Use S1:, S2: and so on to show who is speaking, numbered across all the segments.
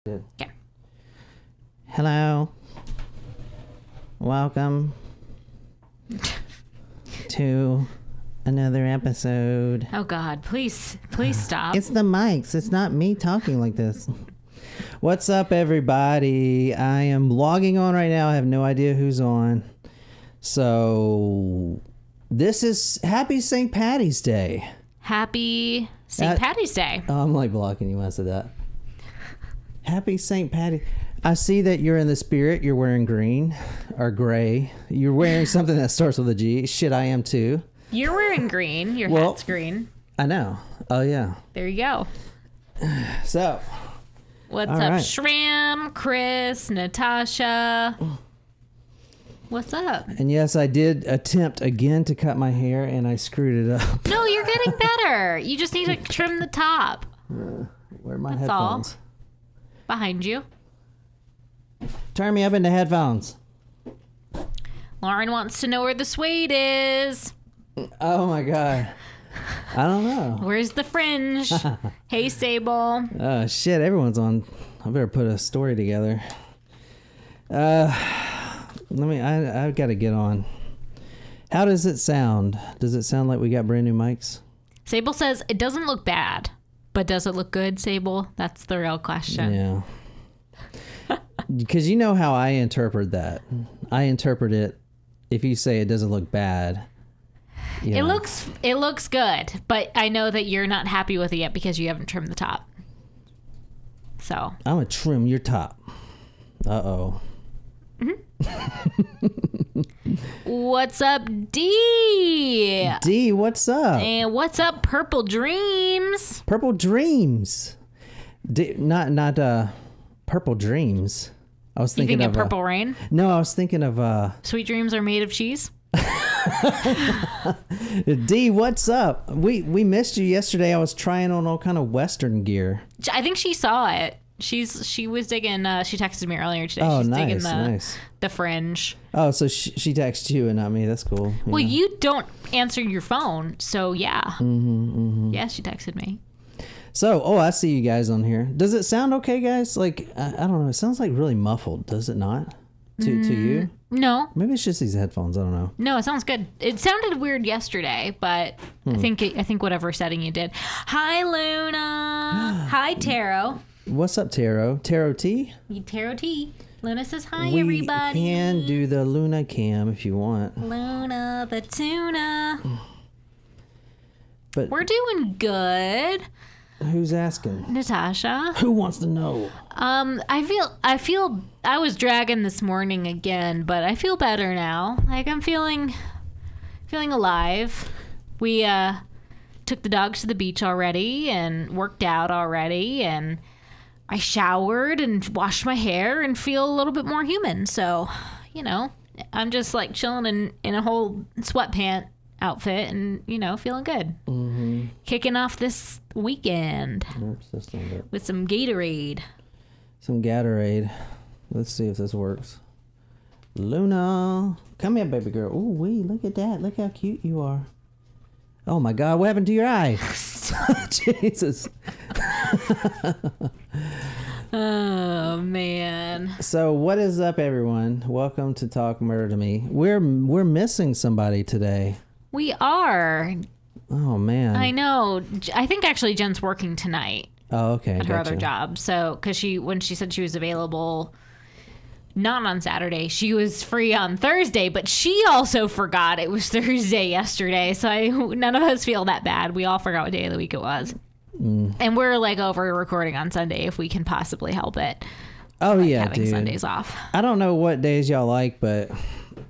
S1: Good.
S2: Okay.
S1: Hello. Welcome to another episode.
S2: Oh God, please stop.
S1: It's the mics. It's not me talking like this. What's up, everybody? I am logging on right now. I have no idea who's on. So this is Happy St. Patty's Day.
S2: Happy St. Patty's Day.
S1: Oh, I'm like blocking you when I said that. Happy St. Patty. I see that you're in the spirit. You're wearing green or gray. You're wearing something that starts with a G. Shit, I am too.
S2: You're wearing green. Your hat's green.
S1: I know. Oh, yeah.
S2: There you go.
S1: So.
S2: What's up, right. Shram, Chris, Natasha? What's up?
S1: And yes, I did attempt again to cut my hair, and I screwed it up.
S2: No, you're getting better. You just need to trim the top.
S1: Where are my
S2: That's
S1: headphones?
S2: All. Behind you.
S1: Turn me up into headphones.
S2: Lauren wants to know where the suede is.
S1: Oh my God. I don't know.
S2: Where's the fringe? Hey, Sable.
S1: Oh shit, everyone's on. I better put a story together. I've got to get on. How does it sound? Does it sound like we got brand new mics?
S2: Sable says it doesn't look bad, but does it look good, Sable? That's the real question.
S1: Yeah. Because you know how I interpret that. I interpret it, if you say it doesn't look bad.
S2: It looks good, but I know that you're not happy with it yet because you haven't trimmed the top. So
S1: I'm gonna trim your top. Uh-oh.
S2: Mm-hmm. What's up, D?
S1: D, what's up?
S2: And what's up, Purple Dreams?
S1: Purple Dreams. Not Purple Dreams. I was thinking of
S2: Purple Rain.
S1: No, I was thinking of
S2: Sweet Dreams Are Made of Cheese.
S1: D, what's up? We missed you yesterday. I was trying on all kind of Western gear.
S2: I think she saw it. She was digging. She texted me earlier today.
S1: Oh,
S2: She's
S1: nice,
S2: digging the fringe.
S1: Oh, so she texted you and not me. That's cool. Yeah.
S2: Well, you don't answer your phone, so yeah.
S1: Mm-hmm.
S2: Yeah, she texted me.
S1: So, I see you guys on here. Does it sound okay, guys? Like, I don't know. It sounds like really muffled. Does it not? To you?
S2: No.
S1: Maybe it's just these headphones. I don't know.
S2: No, it sounds good. It sounded weird yesterday, but I think whatever setting you did. Hi, Luna. Hi, Taro.
S1: What's up, Taro? Taro T?
S2: Taro T. Luna says hi,
S1: we
S2: everybody.
S1: We can do the Luna cam if you want.
S2: Luna the tuna.
S1: But
S2: we're doing good.
S1: Who's asking?
S2: Natasha.
S1: Who wants to know?
S2: I feel I was dragging this morning again, but I feel better now. Like I'm feeling alive. We took the dogs to the beach already and worked out already, and I showered and washed my hair and feel a little bit more human. So, I'm just like chilling in a whole sweatpant outfit and, feeling good. Mm-hmm. Kicking off this weekend with some Gatorade.
S1: Some Gatorade. Let's see if this works. Luna, come here, baby girl. Ooh, wee, look at that. Look how cute you are. Oh my God, what happened to your eye? Jesus.
S2: Oh man.
S1: So what is up, everyone? Welcome to Talk Murder to Me. We're missing somebody today.
S2: We are.
S1: Oh man.
S2: I know. I think actually Jen's working tonight.
S1: Oh, okay.
S2: At her other job. So, because when she said she was available, not on Saturday, she was free on Thursday, but she also forgot it was Thursday yesterday. So none of us feel that bad. We all forgot what day of the week it was. And we're like over recording on Sunday if we can possibly help it.
S1: Oh, like yeah,
S2: having
S1: dude.
S2: Sundays off.
S1: I don't know what days y'all like, but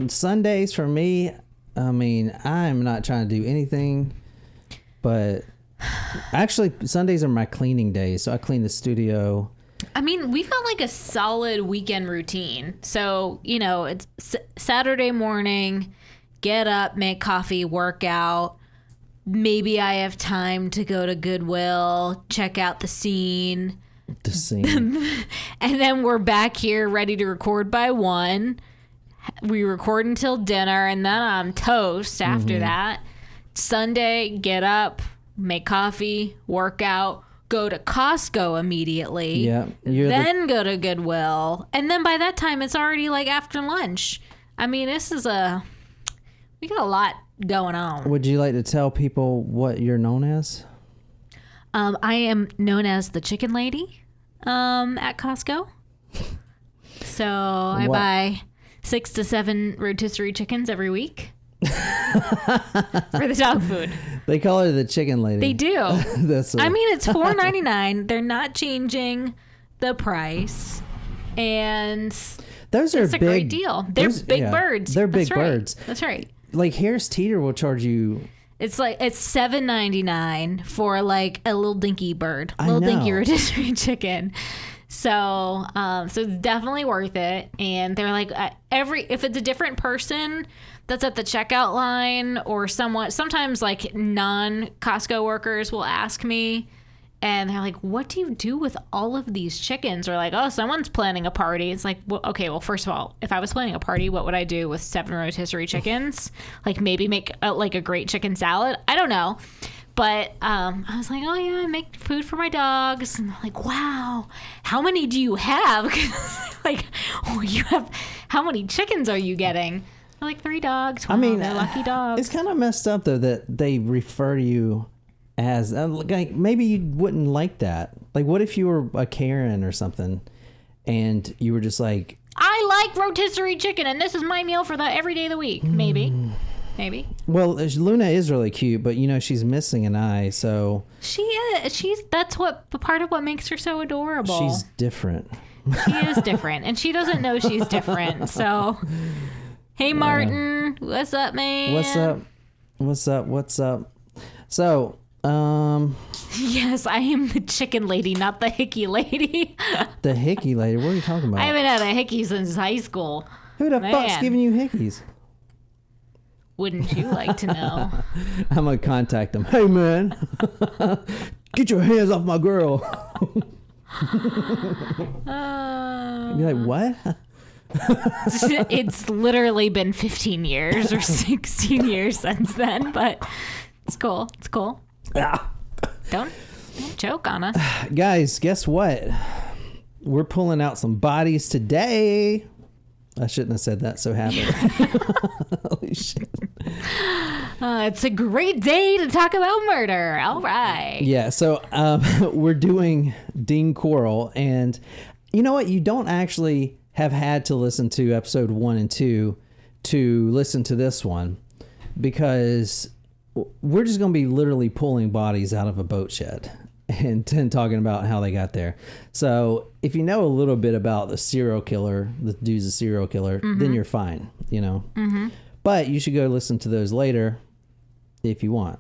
S1: Sundays for me, I mean, I'm not trying to do anything, but actually Sundays are my cleaning days. So I clean the studio.
S2: I mean, we've got like a solid weekend routine. So, it's Saturday morning, get up, make coffee, work out. Maybe I have time to go to Goodwill, check out the scene. And then we're back here ready to record by 1. We record until dinner, and then I'm toast after that. Sunday, get up, make coffee, work out, go to Costco immediately.
S1: Yeah.
S2: Then go to Goodwill. And then by that time, it's already like after lunch. I mean, we got a lot going on.
S1: Would you like to tell people what you're known as?
S2: I am known as the chicken lady at Costco. So I buy 6 to 7 rotisserie chickens every week for the dog food.
S1: They call her the chicken lady.
S2: They do.
S1: It's
S2: $4.99. They're not changing the price, and
S1: those are
S2: it's a great deal. They're big birds.
S1: They're big
S2: That's right.
S1: birds.
S2: That's right.
S1: Like Harris Teeter will charge you.
S2: It's $7.99 for like a little dinky bird,
S1: I know.
S2: dinky rotisserie chicken. So it's definitely worth it. And they're like if it's a different person that's at the checkout line or sometimes like non-Costco workers will ask me, and they're like, what do you do with all of these chickens? Or like, oh, someone's planning a party. It's like, well, okay, well, first of all, if I was planning a party, what would I do with 7 rotisserie chickens? Like maybe make a great chicken salad. I don't know. But I was like, oh, yeah, I make food for my dogs. And they're like, wow, how many do you have? Like, oh, you have, how many chickens are you getting? They're like 3 dogs. Wow, they're lucky dogs.
S1: It's kind of messed up, though, that they refer to you as, like, maybe you wouldn't like that. Like, what if you were a Karen or something and you were just like,
S2: I like rotisserie chicken and this is my meal for every day of the week. Maybe. Well,
S1: Luna is really cute, but she's missing an eye, so
S2: she is. That's part of what makes her so adorable.
S1: She's different.
S2: She is different, and she doesn't know she's different. So, hey, Martin, what's up, man?
S1: What's up? So,
S2: yes, I am the chicken lady, not the hickey lady.
S1: The hickey lady? What are you talking about?
S2: I haven't had a hickey since high school.
S1: Who the fuck's giving you hickeys?
S2: Wouldn't you like to know?
S1: I'm gonna contact them. Hey, man, get your hands off my girl. You're like, what?
S2: It's literally been 15 years or 16 years since then, but it's cool. It's cool. Don't joke on us.
S1: Guys, guess what? We're pulling out some bodies today. I shouldn't have said that so happy. Holy shit.
S2: It's a great day to talk about murder. All right.
S1: Yeah, so we're doing Dean Corll, and you know what? You don't actually have had to listen to episode 1 and 2 to listen to this one, because we're just going to be literally pulling bodies out of a boat shed and then talking about how they got there. So if you know a little bit about the serial killer, the dude's a serial killer, then you're fine, Mm-hmm. But you should go listen to those later if you want,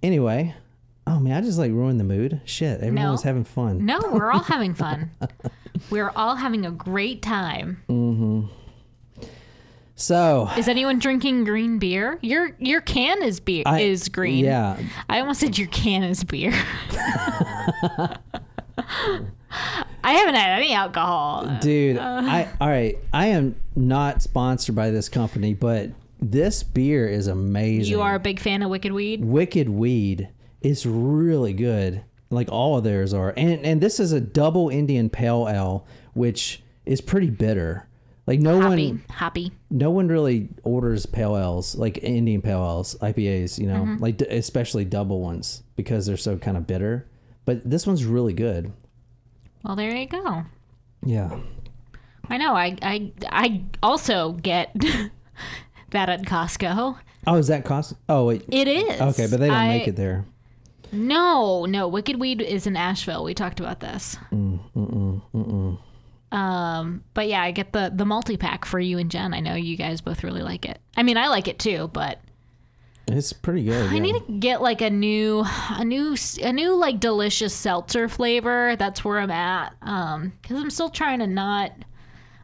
S1: Anyway, oh man, I just ruined the mood. Shit, everyone's having fun.
S2: No, we're all having fun. We're all having a great time.
S1: Mm-hmm. So,
S2: is anyone drinking green beer? Your can is is green.
S1: Yeah.
S2: I almost said your can is beer. I haven't had any alcohol.
S1: Dude, all right. I am not sponsored by this company, but this beer is amazing.
S2: You are a big fan of Wicked Weed?
S1: Wicked Weed is really good. Like all of theirs are. And this is a double Indian Pale Ale, which is pretty bitter. Like no one really orders pale ales, like Indian pale ales, IPAs, like especially double ones, because they're so kind of bitter. But this one's really good.
S2: Well, there you go.
S1: Yeah.
S2: I know. I also get that at Costco.
S1: Oh, is that Costco? Oh, wait.
S2: It is.
S1: Okay, but they don't make it there.
S2: No. Wicked Weed is in Asheville. We talked about this. But yeah, I get the multi-pack for you and Jen. I know you guys both really like it. I mean, I like it too, but
S1: it's pretty good.
S2: I need to get like a new like delicious seltzer flavor. That's where I'm at. Cause I'm still trying to not,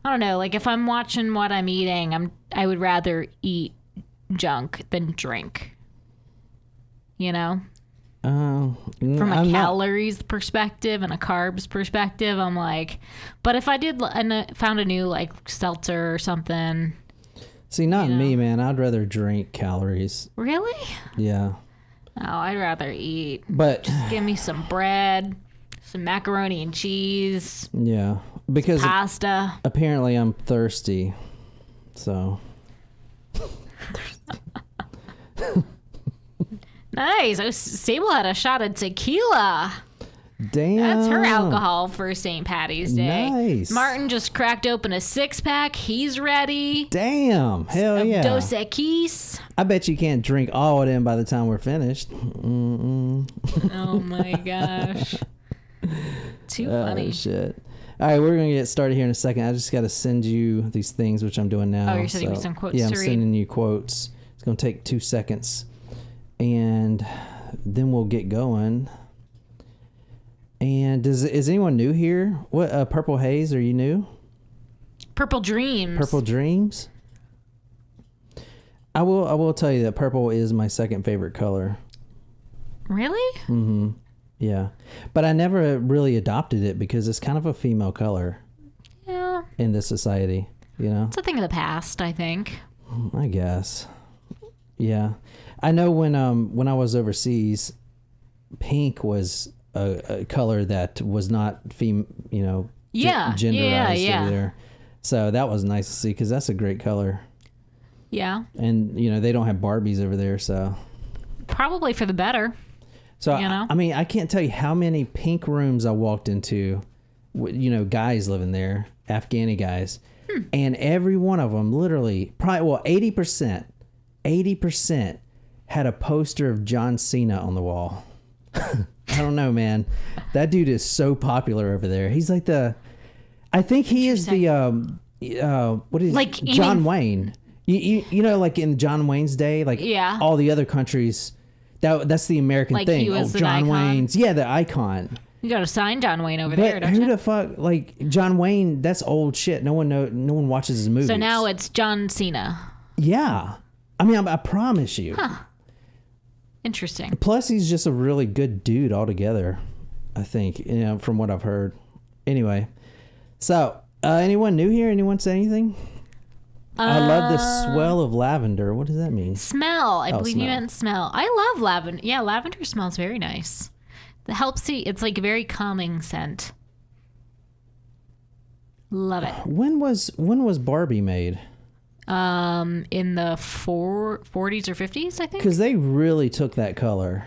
S2: I don't know, like if I'm watching what I'm eating, I would rather eat junk than drink, From a calories perspective and a carbs perspective, I'm like, but if I found a new like seltzer or something.
S1: See, not me, man. I'd rather drink calories.
S2: Really?
S1: Yeah.
S2: Oh, I'd rather eat.
S1: But
S2: Just give me some bread, some macaroni and cheese,
S1: yeah, because
S2: pasta.
S1: apparently I'm thirsty. So
S2: Nice. Oh, Sable had a shot of tequila.
S1: damn.
S2: That's her alcohol for St. Patty's Day.
S1: Nice.
S2: Martin just cracked open a 6-pack. He's ready.
S1: Damn. Hell
S2: Of
S1: yeah.
S2: Dos Equis.
S1: I bet you can't drink all of them by the time we're finished. Mm-mm.
S2: Oh my gosh. Too funny.
S1: Oh, shit. All right, we're going to get started here in a second. I just got to send you these things, which I'm doing now.
S2: Oh, you're sending me some quotes
S1: yeah,
S2: to
S1: I'm
S2: read?
S1: sending you quotes. It's going to take 2 seconds. And then we'll get going. And is anyone new here? What Purple Haze, are you new?
S2: Purple Dreams.
S1: Purple Dreams? I will tell you that purple is my second favorite color.
S2: Really?
S1: Mm-hmm. Yeah. But I never really adopted it because it's kind of a female color
S2: Yeah.
S1: in this society, you know?
S2: It's a thing of the past, I think.
S1: I guess. Yeah. I know when I was overseas, pink was a color that was not genderized over there. So that was nice to see because that's a great color.
S2: Yeah.
S1: And, they don't have Barbies over there, so.
S2: Probably for the better.
S1: So,
S2: You know?
S1: I mean, I can't tell you how many pink rooms I walked into, guys living there, Afghani guys. And every one of them, literally, 80% had a poster of John Cena on the wall. I don't know, man. That dude is so popular over there. He's like I think he is the, what is
S2: Like,
S1: John Wayne. You know, like in John Wayne's day, like
S2: Yeah.
S1: all the other countries, that's the American
S2: Like
S1: thing.
S2: he was an
S1: John
S2: icon?
S1: Wayne's, yeah, the icon.
S2: You got to sign John Wayne over there,
S1: But
S2: don't
S1: who
S2: you?
S1: the fuck, like John Wayne? That's old shit. No one watches his movies.
S2: So now it's John Cena.
S1: Yeah, I mean, I promise you.
S2: Huh. Interesting.
S1: Plus, he's just a really good dude altogether. I think, from what I've heard. Anyway, so anyone new here? Anyone say anything? I love the swell of lavender. What does that mean?
S2: Smell. I believe you
S1: smell.
S2: meant smell. I love lavender. Yeah, lavender smells very nice. It helps you. It's like a very calming scent. Love it.
S1: When was Barbie made?
S2: In the 40s or 50s, I think.
S1: Because they really took that color.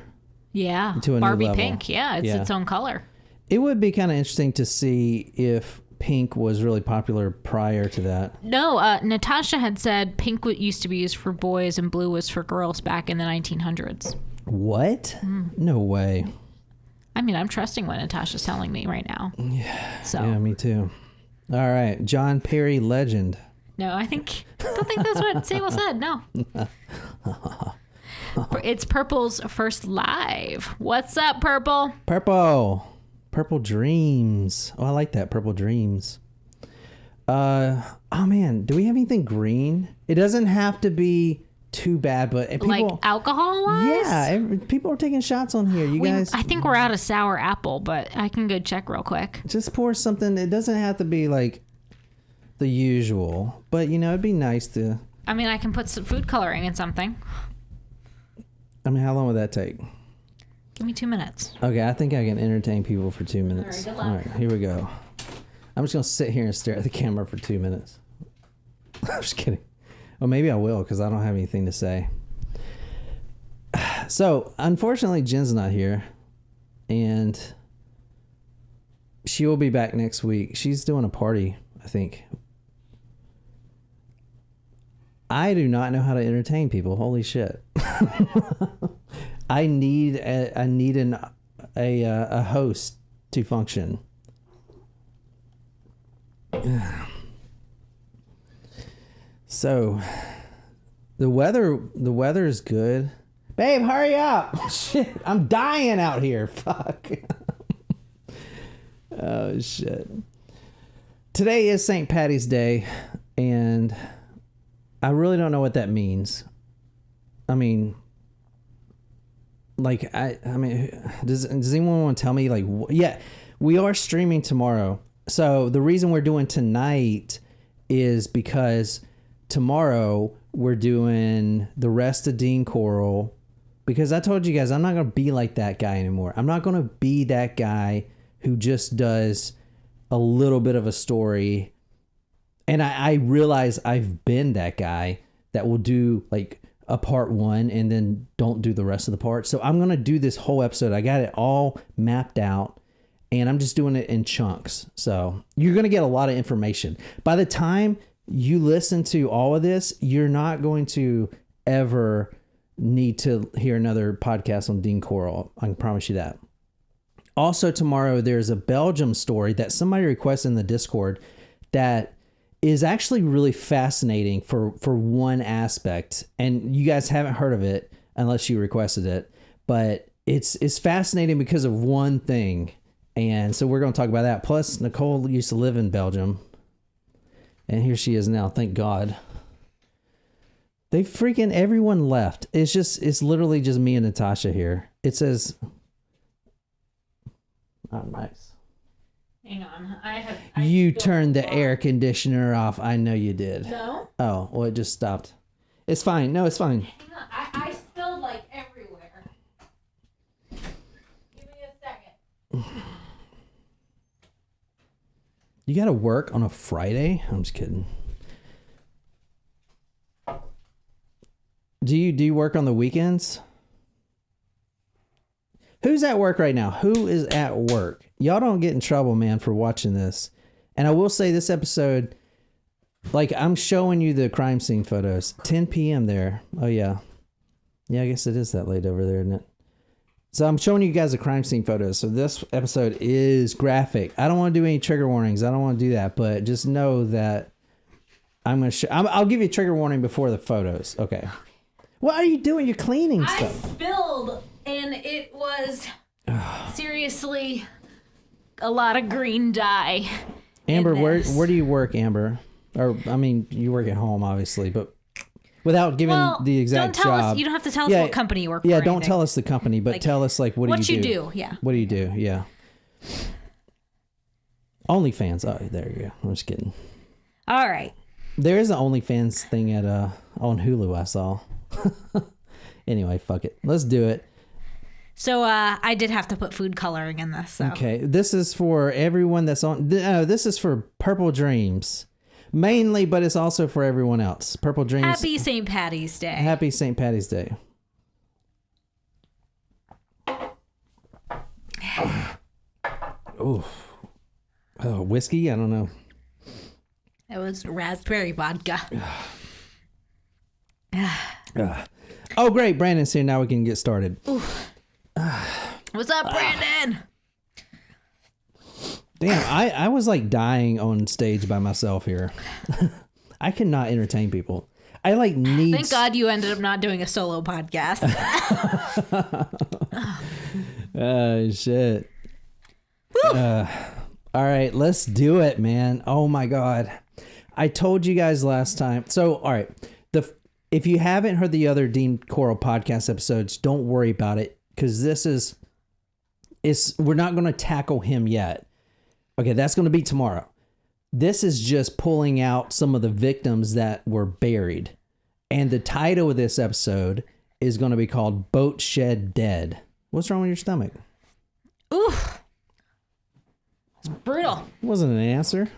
S2: Yeah.
S1: to a new
S2: Barbie
S1: level.
S2: pink. Yeah, it's
S1: Yeah.
S2: its own color.
S1: It would be kind of interesting to see if pink was really popular prior to that.
S2: No, Natasha had said pink used to be used for boys and blue was for girls back in the 1900s.
S1: What? No way.
S2: I mean, I'm trusting what Natasha's telling me right now. Yeah. So
S1: Yeah, me too. All right, John Perry legend.
S2: no, I don't think that's what Sable said. No. It's Purple's first live. What's up, Purple?
S1: Purple Dreams. Oh, I like that. Purple Dreams. Oh man, do we have anything green? It doesn't have to be too bad, but people,
S2: Like alcohol wise?
S1: yeah, people are taking shots on here. You guys,
S2: I think we're out of sour apple, but I can go check real quick.
S1: just pour something. It doesn't have to be like the usual, but it'd be nice to.
S2: I mean, I can put some food coloring in something.
S1: I mean, how long would that take?
S2: Give me 2 minutes.
S1: Okay, I think I can entertain people for 2 minutes.
S2: All right, good luck.
S1: All right, here we go. I'm just gonna sit here and stare at the camera for 2 minutes. I'm just kidding. Well, maybe I will because I don't have anything to say. So, unfortunately, Jen's not here, and she will be back next week. She's doing a party, I think. I do not know how to entertain people. Holy shit! I need a host to function. So, the weather is good. Babe, hurry up! Shit, I'm dying out here. Fuck. Oh shit. Today is St. Patty's Day, and I really don't know what that means. I mean, like, I mean, does anyone want to tell me? Like, yeah, we are streaming tomorrow. So the reason we're doing tonight is because tomorrow we're doing the rest of Dean Corll because I told you guys I'm not going to be like that guy anymore. I'm not going to be that guy who just does a little bit of a story. And I realize I've been that guy that will do like a part 1 and then don't do the rest of the parts. So I'm going to do this whole episode. I got it all mapped out and I'm just doing it in chunks. So you're going to get a lot of information. By the time you listen to all of this, you're not going to ever need to hear another podcast on Dean Corll. I can promise you that. Also tomorrow, there's a Belgium story that somebody requested in the Discord that is actually really fascinating for one aspect. And you guys haven't heard of it unless you requested it, but it's fascinating because of one thing. And so we're going to talk about that. Plus Nicole used to live in Belgium and here she is now. Thank God. They freaking everyone left. It's literally just me and Natasha here. It says, oh, nice.
S2: Hang on.
S1: You turned the air conditioner off. I know you did.
S2: No?
S1: Oh, well, it just stopped. It's fine. No, it's fine.
S2: Hang on. I spilled like everywhere. Give me a second.
S1: You got to work on a Friday? I'm just kidding. Do you work on the weekends? Who's at work right now? Who is at work? Y'all don't get in trouble, man, for watching this. And I will say this episode, like I'm showing you the crime scene photos. 10 p.m. there. Oh, yeah. Yeah, I guess it is that late over there, isn't it? So I'm showing you guys the crime scene photos. So this episode is graphic. I don't want to do any trigger warnings. I don't want to do that. But just know that I'm going to I'll give you a trigger warning before the photos. Okay. What are you doing? You're cleaning stuff.
S2: I spilled, and it was seriously a lot of green dye.
S1: Amber, where do you work, Amber? Or, I mean, you work at home, obviously, but without giving the exact job.
S2: You don't have to tell us what company you work for.
S1: Yeah, don't tell us the company, but tell us, like, what do you do?
S2: What you do, yeah.
S1: What do you do, yeah. OnlyFans. Oh, there you go. I'm just kidding.
S2: All right.
S1: There is an OnlyFans thing at on Hulu, I saw. Anyway, fuck it. Let's do it.
S2: So I did have to put food coloring in this. So.
S1: Okay, this is for everyone that's on. This is for Purple Dreams, mainly, but it's also for everyone else. Purple Dreams.
S2: Happy St. Patty's Day.
S1: Happy St. Patty's Day. Oh, whiskey? I don't know.
S2: It was raspberry vodka.
S1: Oh, great. Brandon's here. Now we can get started.
S2: What's up, Brandon?
S1: Damn, I was like dying on stage by myself here. I cannot entertain people. I like need.
S2: Thank God you ended up not doing a solo podcast.
S1: Oh, shit. All right, let's do it, man. Oh, my God. I told you guys last time. So, all right. If you haven't heard the other Dean Corll podcast episodes, don't worry about it, because this is we're not going to tackle him yet. Okay, that's going to be tomorrow. This is just pulling out some of the victims that were buried. And the title of this episode is going to be called Boat Shed Dead. What's wrong with your stomach?
S2: Ooh. It's brutal.
S1: Wasn't an answer.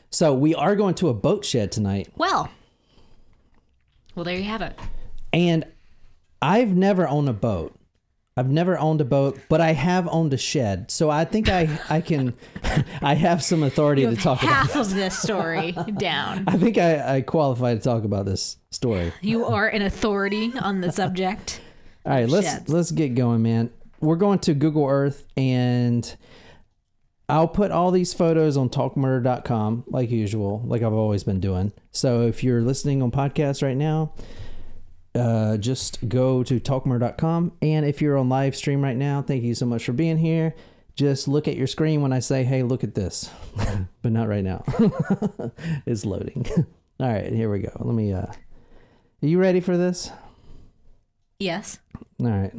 S1: So we are going to a boat shed tonight.
S2: Well, there you have it.
S1: And I've never owned a boat. But I have owned a shed. So I think I can, I have some authority to talk about
S2: half of this story down.
S1: I think I qualify to talk about this story.
S2: You are an authority on the subject.
S1: All right, let's get going, man. We're going to Google Earth, and I'll put all these photos on talkmurder.com like usual, like I've always been doing. So if you're listening on podcasts right now, just go to talkmurder.com. And if you're on live stream right now, thank you so much for being here. Just look at your screen when I say, hey, look at this. But not right now. It's loading. All right, here we go. Let me, are you ready for this?
S2: Yes.
S1: All right.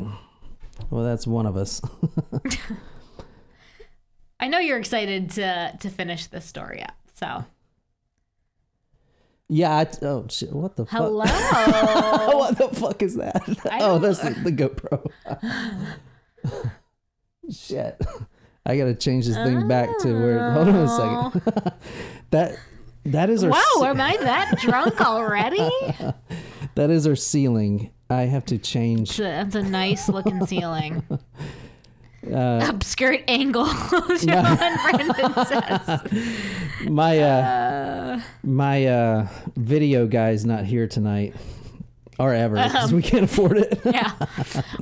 S1: Well, that's one of us.
S2: I know you're excited to finish this story up, so.
S1: Yeah. Oh shit! What the fuck?
S2: Hello.
S1: What the fuck is that? Oh, that's the GoPro. Shit! I gotta change this thing back to where. Hold on a second. that is our.
S2: Wow, am I that drunk already?
S1: That is our ceiling. I have to change.
S2: That's a nice looking ceiling. Obscure angle. Sean Brendan says.
S1: My video guy's not here tonight, or ever, because we can't afford it.
S2: Yeah,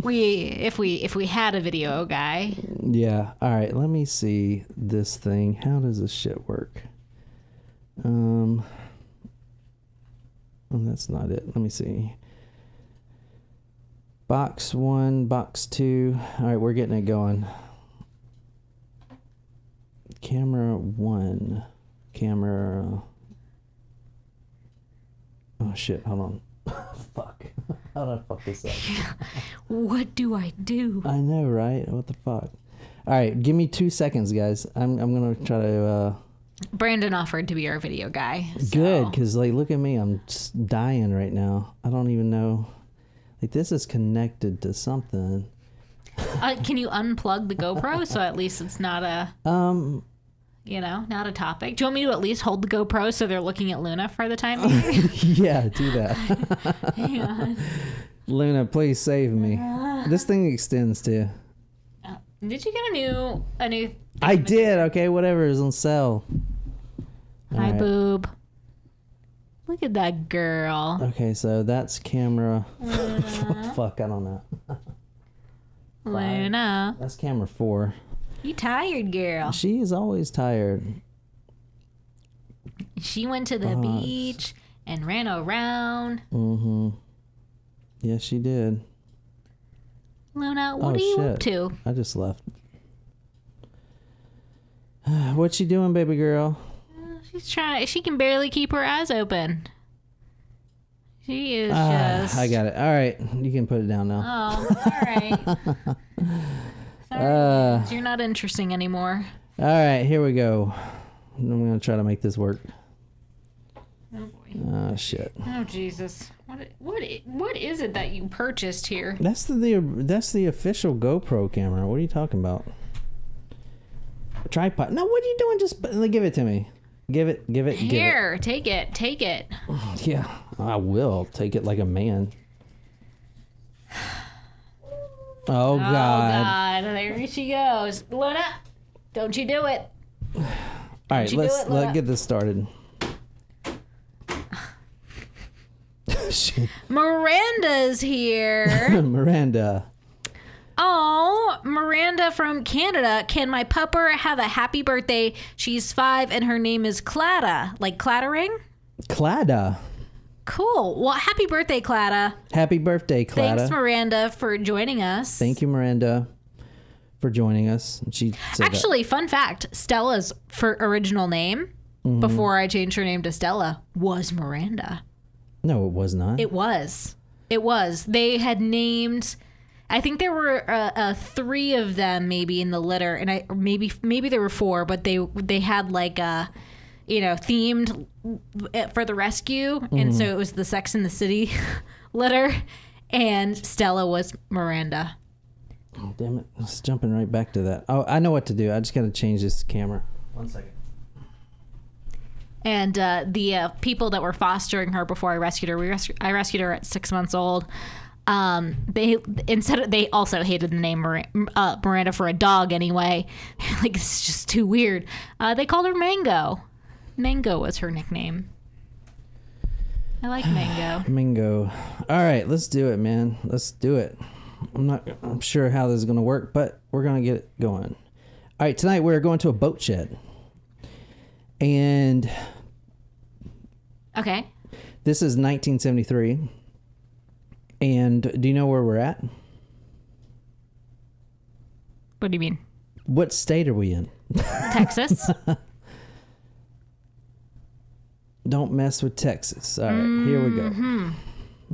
S2: if we had a video guy.
S1: Yeah. All right. Let me see this thing. How does this shit work? Oh, that's not it. Let me see. Box 1, box 2. All right, we're getting it going. Camera 1. Camera. Oh shit! Hold on. Fuck. How did I fuck this up?
S2: What do I do?
S1: I know, right? What the fuck? All right, give me 2 seconds, guys. I'm gonna try to.
S2: Brandon offered to be our video guy. So.
S1: Good, because like, look at me. I'm just dying right now. I don't even know. Like, this is connected to something.
S2: Can you unplug the GoPro so at least it's not a not a topic? Do you want me to at least hold the GoPro so they're looking at Luna for the time being?
S1: Yeah, do that.
S2: Hang on.
S1: Luna, please save me. This thing extends too.
S2: Did you get a new?
S1: I did. Okay, whatever is on sale.
S2: Hi,
S1: right.
S2: boob. Look at that girl.
S1: Okay, so that's camera. Fuck, I don't know.
S2: Luna.
S1: That's camera 4.
S2: You tired, girl.
S1: She is always tired.
S2: She went to the beach and ran around.
S1: Mm-hmm. Yes, she did.
S2: Luna, what are you up to?
S1: I just left. What you doing, baby girl?
S2: She's trying. She can barely keep her eyes open. She is just.
S1: I got it. All right, you can put it down now.
S2: Oh, all right. Sorry, you're not interesting anymore.
S1: All right, here we go. I'm gonna try to make this work.
S2: Oh boy.
S1: Oh shit.
S2: Oh Jesus. What is it that you purchased here?
S1: That's the official GoPro camera. What are you talking about? A tripod. No, what are you doing? Just give it to me. Give it.
S2: Here, take it.
S1: Yeah, I will take it like a man. Oh God.
S2: There she goes. Luna, don't you do it.
S1: All right, let's get this started. Shit.
S2: Miranda's here.
S1: Miranda.
S2: Oh, Miranda from Canada. Can my pupper have a happy birthday? She's 5 and her name is Clada. Like clattering?
S1: Clada.
S2: Cool. Well, happy birthday, Clada.
S1: Happy birthday, Clada.
S2: Thanks, Miranda, for joining us.
S1: Thank you, Miranda, for joining us. She said
S2: actually, fun fact, Stella's original name, before I changed her name to Stella, was Miranda.
S1: No, it was not.
S2: It was. They had named... I think there were 3 of them maybe in the litter, and maybe there were 4, but they had like themed for the rescue, and so it was the Sex and the City litter, and Stella was Miranda.
S1: Oh, damn it! It's jumping right back to that. Oh, I know what to do. I just got to change this camera. 1 second.
S2: And the people that were fostering her before I rescued her, I rescued her at 6 months old. They also hated the name Miranda for a dog anyway. Like, it's just too weird. They called her Mango. Mango was her nickname. I like Mango.
S1: Mango. All right, let's do it, man. Let's do it. I'm sure how this is going to work, but we're going to get it going. All right, tonight we're going to a boat shed. And
S2: okay.
S1: This is 1973. And do you know where we're at?
S2: What do you mean?
S1: What state are we in?
S2: Texas.
S1: Don't mess with Texas. All right, here we go.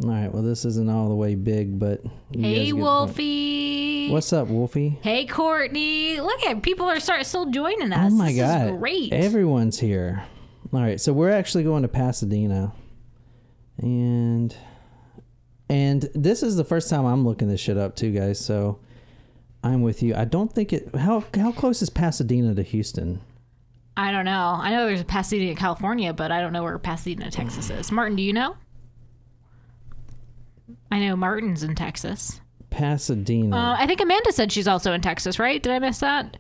S1: All right, well, this isn't all the way big, but...
S2: Hey, Wolfie.
S1: What's up, Wolfie?
S2: Hey, Courtney. Look at people are still joining us.
S1: Oh, my God.
S2: This is great.
S1: Everyone's here. All right, so we're actually going to Pasadena, and this is the first time I'm looking this shit up too, guys. So I'm with you. I don't think it. How close is Pasadena to Houston?
S2: I don't know. I know there's a Pasadena, California, but I don't know where Pasadena, Texas is. Martin, do you know? I know Martin's in Texas.
S1: Pasadena.
S2: I think Amanda said she's also in Texas, right? Did I miss that?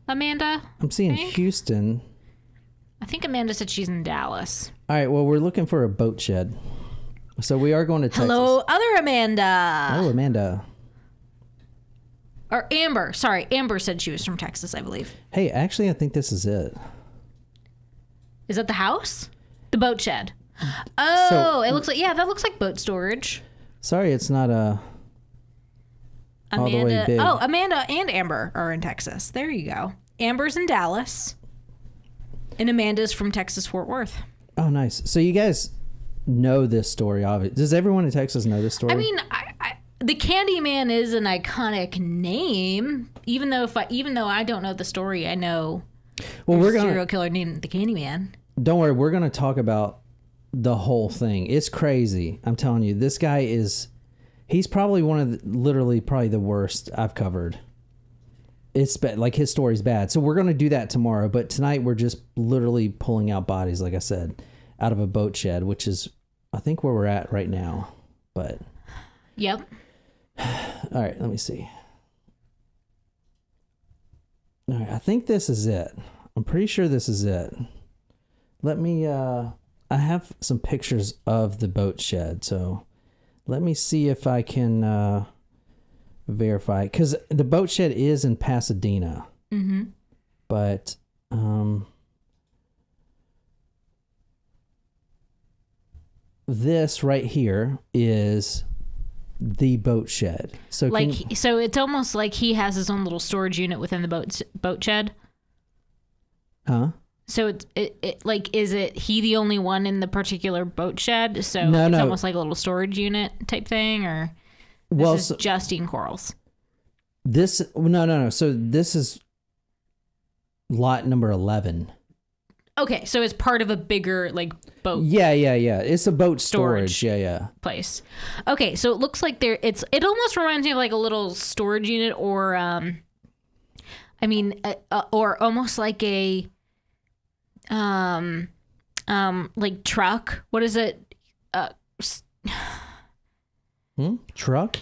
S2: Amanda?
S1: I'm seeing Houston.
S2: I think Amanda said she's in Dallas.
S1: All right, well, we're looking for a boat shed. So we are going to Texas.
S2: Hello, other Amanda.
S1: Oh, Amanda.
S2: Or Amber. Sorry, Amber said she was from Texas, I believe.
S1: Hey, actually, I think this is it.
S2: Is that the house? The boat shed. Oh, it looks like, yeah, that looks like boat storage.
S1: Sorry, it's not all the way big.
S2: Oh, Amanda and Amber are in Texas. There you go. Amber's in Dallas. And Amanda's from Texas, Fort Worth.
S1: Oh, nice. So you guys know this story, obviously. Does everyone in Texas know this story?
S2: I mean, the Candyman is an iconic name. Even though I don't know the story, I know we're gonna serial killer named the Candyman.
S1: Don't worry, we're gonna talk about the whole thing. It's crazy. I'm telling you, this guy he's probably probably the worst I've covered. It's bad. Like, his story's bad. So we're going to do that tomorrow. But tonight we're just literally pulling out bodies, like I said, out of a boat shed, which is, I think, where we're at right now. But.
S2: Yep.
S1: All right, let me see. All right, I think this is it. I'm pretty sure this is it. Let me, I have some pictures of the boat shed. So let me see if I can, verify, because the boat shed is in Pasadena. Mm-hmm. But this right here is the boat shed. So
S2: so it's almost like he has his own little storage unit within the boat shed.
S1: Huh?
S2: So it like, is it he the only one in the particular boat shed? So it's almost like a little storage unit type thing, or this is Justine Corll's.
S1: No. So this is lot number 11.
S2: Okay, so it's part of a bigger, like, boat.
S1: Yeah. It's a boat storage. Yeah.
S2: Place. Okay, so it looks like it almost reminds me of like a little storage unit, or or almost like a like truck. What is it?
S1: Truck?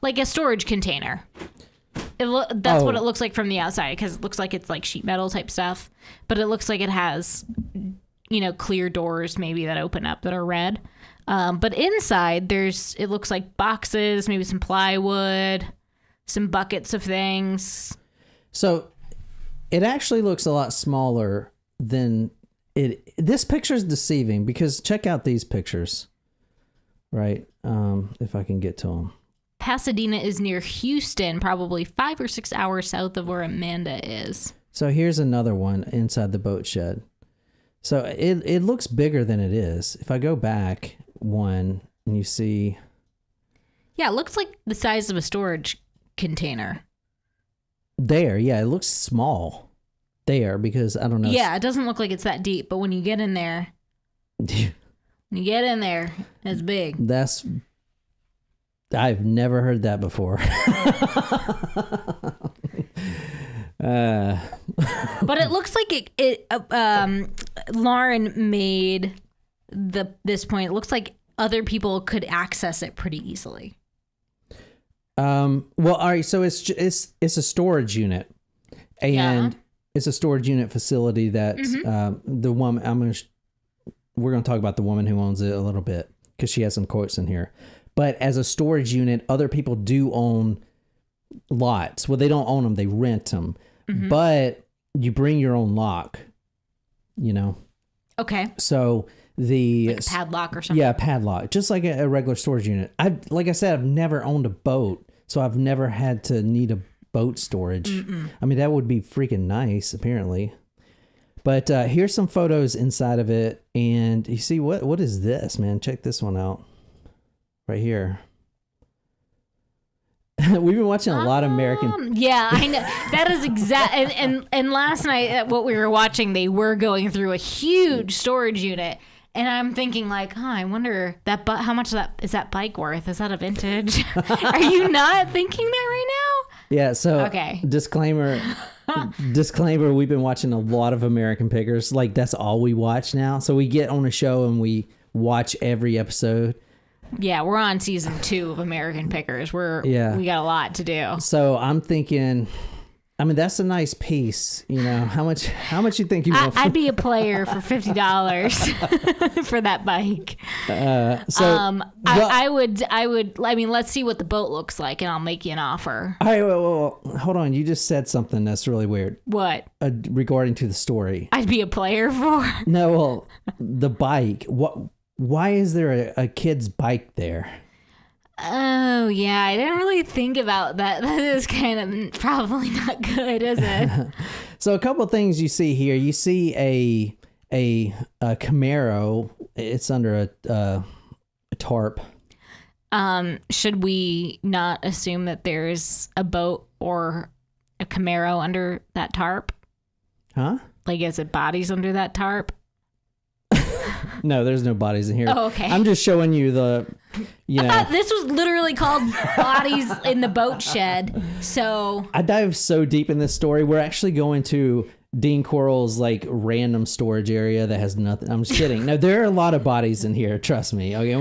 S2: Like a storage container. That's what it looks like from the outside, because it looks like it's like sheet metal type stuff, but it looks like it has, clear doors maybe that open up that are red. But inside it looks like boxes, maybe some plywood, some buckets of things. So
S1: it actually looks a lot smaller than it. This picture is deceiving, because check out these pictures, right? If I can get to them.
S2: Pasadena is near Houston, probably 5 or 6 hours south of where Amanda is.
S1: So here's another one inside the boat shed. So it looks bigger than it is. If I go back one and you see.
S2: Yeah, it looks like the size of a storage container.
S1: There, yeah, it looks small there, because I don't know.
S2: Yeah, it doesn't look like it's that deep, but when you get in there, it's big.
S1: I've never heard that before.
S2: But it looks like Lauren made this point. It looks like other people could access it pretty easily.
S1: Well, all right. So it's a storage unit, and it's a storage unit facility that the woman. We're going to talk about the woman who owns it a little bit, because she has some quotes in here. But as a storage unit, other people do own lots. Well, they don't own them; they rent them. Mm-hmm. But you bring your own lock.
S2: Okay.
S1: So like
S2: a padlock or something.
S1: Yeah, padlock, just like a regular storage unit. Like I said, I've never owned a boat, so I've never had to need a boat storage. Mm-mm. I mean, that would be freaking nice, apparently. But here's some photos inside of it, and you see what is this, man? Check this one out. Right here. We've been watching a lot of American.
S2: Yeah, I know. That is exact. And last night at what we were watching, they were going through a huge storage unit. And I'm thinking like, I wonder how much is that bike worth? Is that a vintage? Are you not thinking that right now?
S1: Yeah. So
S2: okay.
S1: Disclaimer. We've been watching a lot of American Pickers. Like that's all we watch now. So we get on a show and we watch every episode.
S2: Yeah, we're on season 2 of American Pickers. We got a lot to do.
S1: So I'm thinking, I mean, that's a nice piece. You know, how much you think you want?
S2: I'd be a player for $50 for that bike. I would. I mean, let's see what the boat looks like, and I'll make you an offer.
S1: All right, well, hold on. You just said something that's really weird.
S2: What?
S1: Regarding to the story.
S2: I'd be a player for.
S1: No, well, the bike. Why is there a kid's bike there?
S2: Oh, yeah. I didn't really think about that. That is kind of probably not good, is it?
S1: So a couple of things you see here. You see a Camaro. It's under a tarp.
S2: Should we not assume that there's a boat or a Camaro under that tarp?
S1: Huh?
S2: Like, is it bodies under that tarp?
S1: No, there's no bodies in here.
S2: Oh, okay.
S1: I'm just showing you I
S2: thought this was literally called Bodies in the Boat Shed. So
S1: I dive so deep in this story. We're actually going to Dean Corll's like random storage area that has nothing. I'm just kidding. No, there are a lot of bodies in here. Trust me. Okay.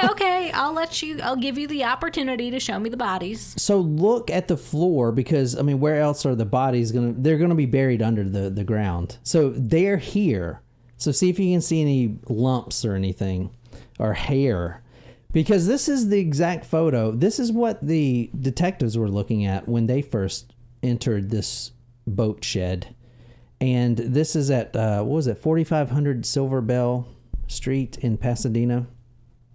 S2: Okay. I'll give you the opportunity to show me the bodies.
S1: So look at the floor because I mean, where else are the bodies they're gonna be buried under the ground. So they're here. So see if you can see any lumps or anything or hair. Because this is the exact photo. This is what the detectives were looking at when they first entered this boat shed. And this is at, 4500 Silver Bell Street in Pasadena.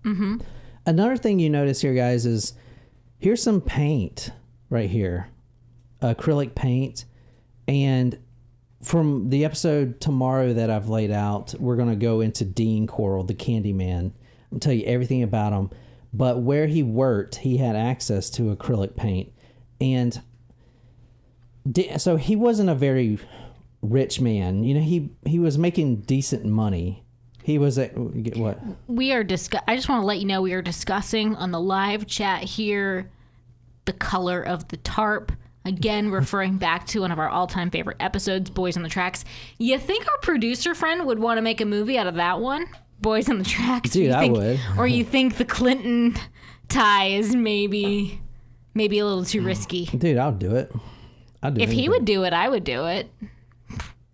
S1: Mm-hmm. Another thing you notice here, guys, is here's some paint right here. Acrylic paint. And from the episode tomorrow that I've laid out, we're going to go into Dean Corll, the Candyman. I'll tell you everything about him. But where he worked, he had access to acrylic paint. And so he wasn't a very rich man. You know, he was making decent money. He was at what?
S2: I just want to let you know we are discussing on the live chat here the color of the tarp. Again, referring back to one of our all-time favorite episodes, Boys on the Tracks. You think our producer friend would want to make a movie out of that one? Boys on the Tracks?
S1: Dude, I would.
S2: Or you think the Clinton tie is maybe a little too risky?
S1: Dude, I'll do it.
S2: If he would do it, I would do it.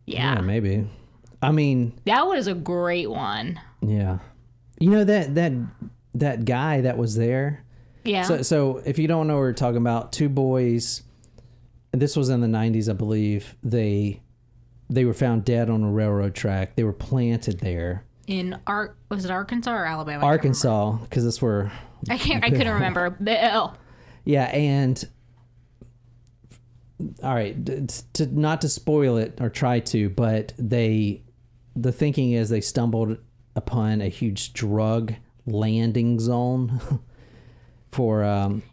S2: Yeah,
S1: maybe. I mean...
S2: That was a great one.
S1: Yeah. You know that guy that was there?
S2: Yeah.
S1: So if you don't know what we're talking about, two boys... This was in the 90s, I believe. They were found dead on a railroad track. They were planted there.
S2: Was it Arkansas or Alabama?
S1: Arkansas, because that's where...
S2: I couldn't remember. Bill.
S1: Yeah, and... All right, not to spoil it, or try to, but the thinking is they stumbled upon a huge drug landing zone for...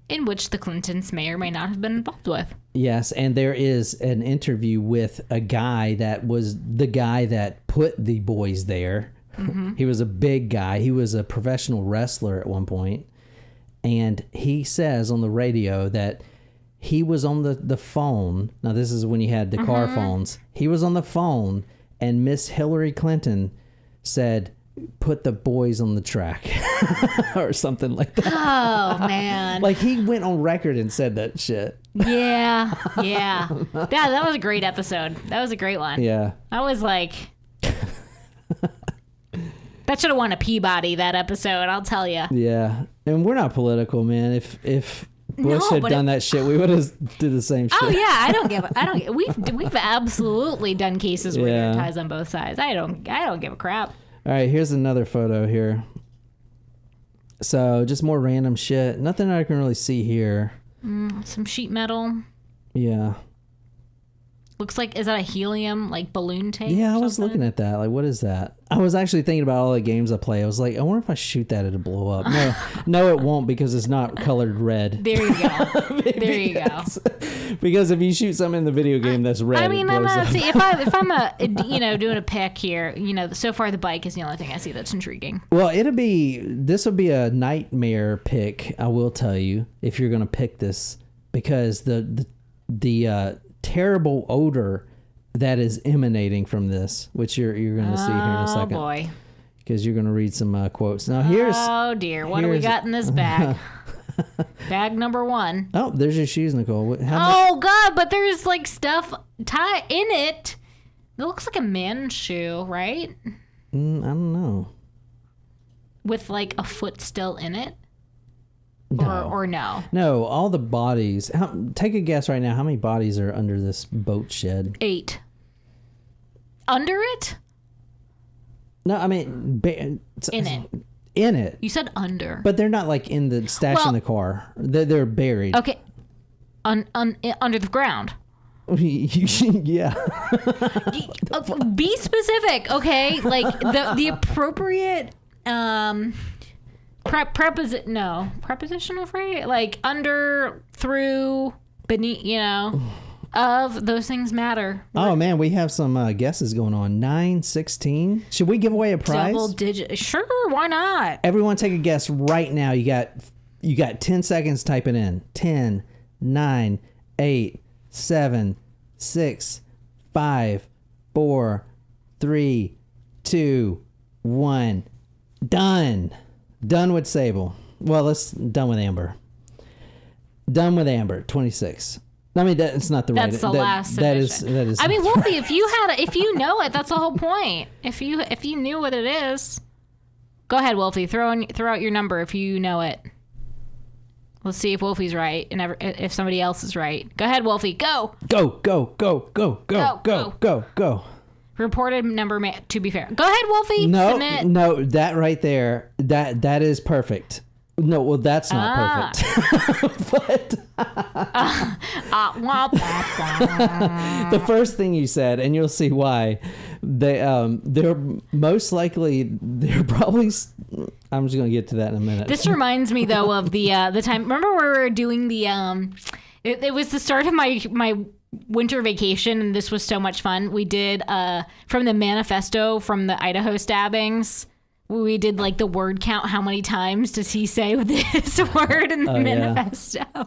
S2: in which the Clintons may or may not have been involved with.
S1: Yes, and there is an interview with a guy that was the guy that put the boys there. Mm-hmm. He was a big guy. He was a professional wrestler at one point. And he says on the radio that he was on the phone. Now, this is when you had the car phones. He was on the phone, and Miss Hillary Clinton said, "Put the boys on the track," or something like that.
S2: Oh, man.
S1: Like, he went on record and said that shit.
S2: Yeah. That was a great episode. That was a great one.
S1: Yeah.
S2: I was like... That should have won a Peabody, that episode, I'll tell you.
S1: Yeah. And we're not political, man. If Bush had done that shit, we would have did the same shit.
S2: Oh, yeah. We've absolutely done cases where there are ties on both sides. I don't give a crap.
S1: All right, here's another photo here. So just more random shit. Nothing I can really see here.
S2: Some sheet metal.
S1: Yeah.
S2: Looks like, is that a helium like balloon tank?
S1: Yeah, I
S2: or
S1: was
S2: something?
S1: looking at that. Like, what is that? I was actually thinking about all the games I play. I was like, I wonder if I shoot that, it'll blow up. No, no, it won't because it's not colored red.
S2: There you go. There you go.
S1: Because if you shoot something in the video game that's red,
S2: I mean,
S1: it blows up.
S2: see, if I'm doing a pick here, so far the bike is the only thing I see that's intriguing.
S1: Well, this will be a nightmare pick, I will tell you, if you're going to pick this, because the terrible odor that is emanating from this, which you're going to see here in a second.
S2: Oh boy.
S1: Because you're going to read some quotes. Now here's...
S2: Oh dear, what do we got in this bag? Bag number 1.
S1: Oh, there's your shoes, Nicole.
S2: God, but there's like stuff in it. It looks like a man's shoe, right?
S1: I don't know.
S2: With like a foot still in it?
S1: No.
S2: Or no?
S1: No, all the bodies. Take a guess right now. How many bodies are under this boat shed?
S2: 8. Under it?
S1: No, I mean...
S2: In it.
S1: In it.
S2: You said under.
S1: But they're not like in the stash in the car. They're buried.
S2: Okay. Under the ground.
S1: Yeah.
S2: Be specific, okay? Like the appropriate prepositional phrase, like under, through, beneath, of those things matter.
S1: Oh man, we have some guesses going on. 9, 16. Should we give away a prize?
S2: Double digit. Sure, why not?
S1: Everyone take a guess right now. You got 10 seconds, type it in. 10, 9, 8, 7, 6, 5, 4, 3, 2, 1. Done with Sable. Well, done with Amber. Done with Amber. 26. I mean, that's not the right.
S2: That's the last.
S1: That is.
S2: I mean, Wolfie, if you know it, that's the whole point. If you knew what it is, go ahead, Wolfie. Throw out your number if you know it. Let's see if Wolfie's right and if somebody else is right. Go ahead, Wolfie. Go. Go. Reported number, to be fair. Go ahead, Wolfie.
S1: No, that right there, that is perfect. No, well, that's not perfect. But the first thing you said, and you'll see why, they're most likely, they're probably... I'm just going to get to that in a minute.
S2: This reminds me, though, of the time... Remember we were doing the... It was the start of my winter vacation, and this was so much fun. We did, from the manifesto from the Idaho stabbings... We did like the word count. How many times does he say this word in the manifesto? Yeah.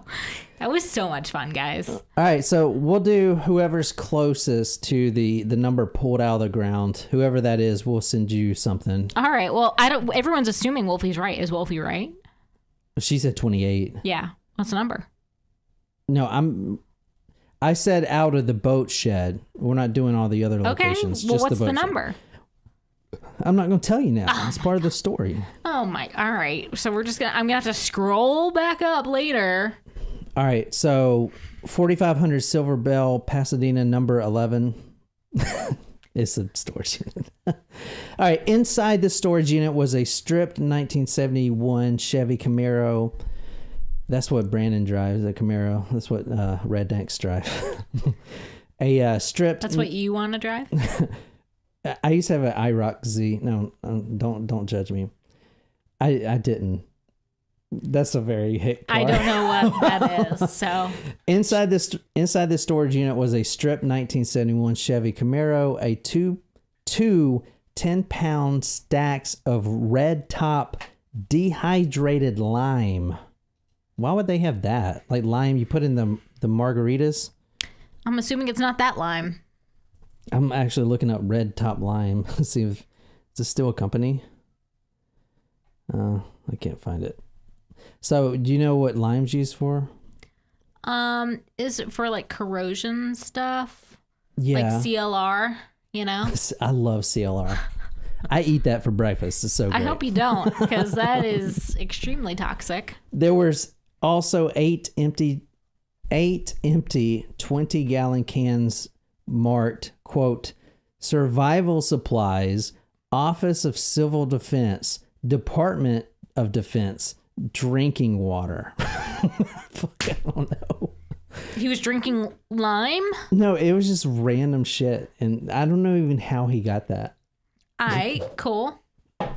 S2: That was so much fun, guys.
S1: All right, so we'll do whoever's closest to the number pulled out of the ground. Whoever that is, we'll send you something.
S2: All right. Well, everyone's assuming Wolfie's right. Is Wolfie right?
S1: She said 28.
S2: Yeah. What's the number?
S1: No, I said out of the boat shed. We're not doing all the other locations.
S2: Okay. Well,
S1: just
S2: what's
S1: the boat
S2: number?
S1: Shed. I'm not going to tell you now. It's part of the story.
S2: Oh my. All right. So I'm going to have to scroll back up later.
S1: All right. So 4500 Silver Bell, Pasadena, number 11. It's a storage unit. All right. Inside the storage unit was a stripped 1971 Chevy Camaro. That's what Brandon drives, a Camaro. That's what rednecks drive. A stripped.
S2: That's what you want to drive?
S1: I used to have an IROC Z. No, don't judge me. I didn't. That's a very hit car.
S2: I don't know what that is. So
S1: inside this storage unit was a stripped 1971 Chevy Camaro, a two 10-pound stacks of red top dehydrated lime. Why would they have that? Like lime you put in the margaritas?
S2: I'm assuming it's not that lime.
S1: I'm actually looking up red top lime. Let's see if it's still a company. I can't find it. So, do you know what lime's used for?
S2: Is it for like corrosion stuff?
S1: Yeah.
S2: Like CLR, you know?
S1: I love CLR. I eat that for breakfast. It's so great.
S2: I hope you don't, because that is extremely toxic.
S1: There was also eight empty 20-gallon cans marked, quote, Survival Supplies, Office of Civil Defense, Department of Defense, drinking water. Fuck, I don't know.
S2: He was drinking lime?
S1: No, it was just random shit. And I don't know even how he got that.
S2: All right, cool.
S1: All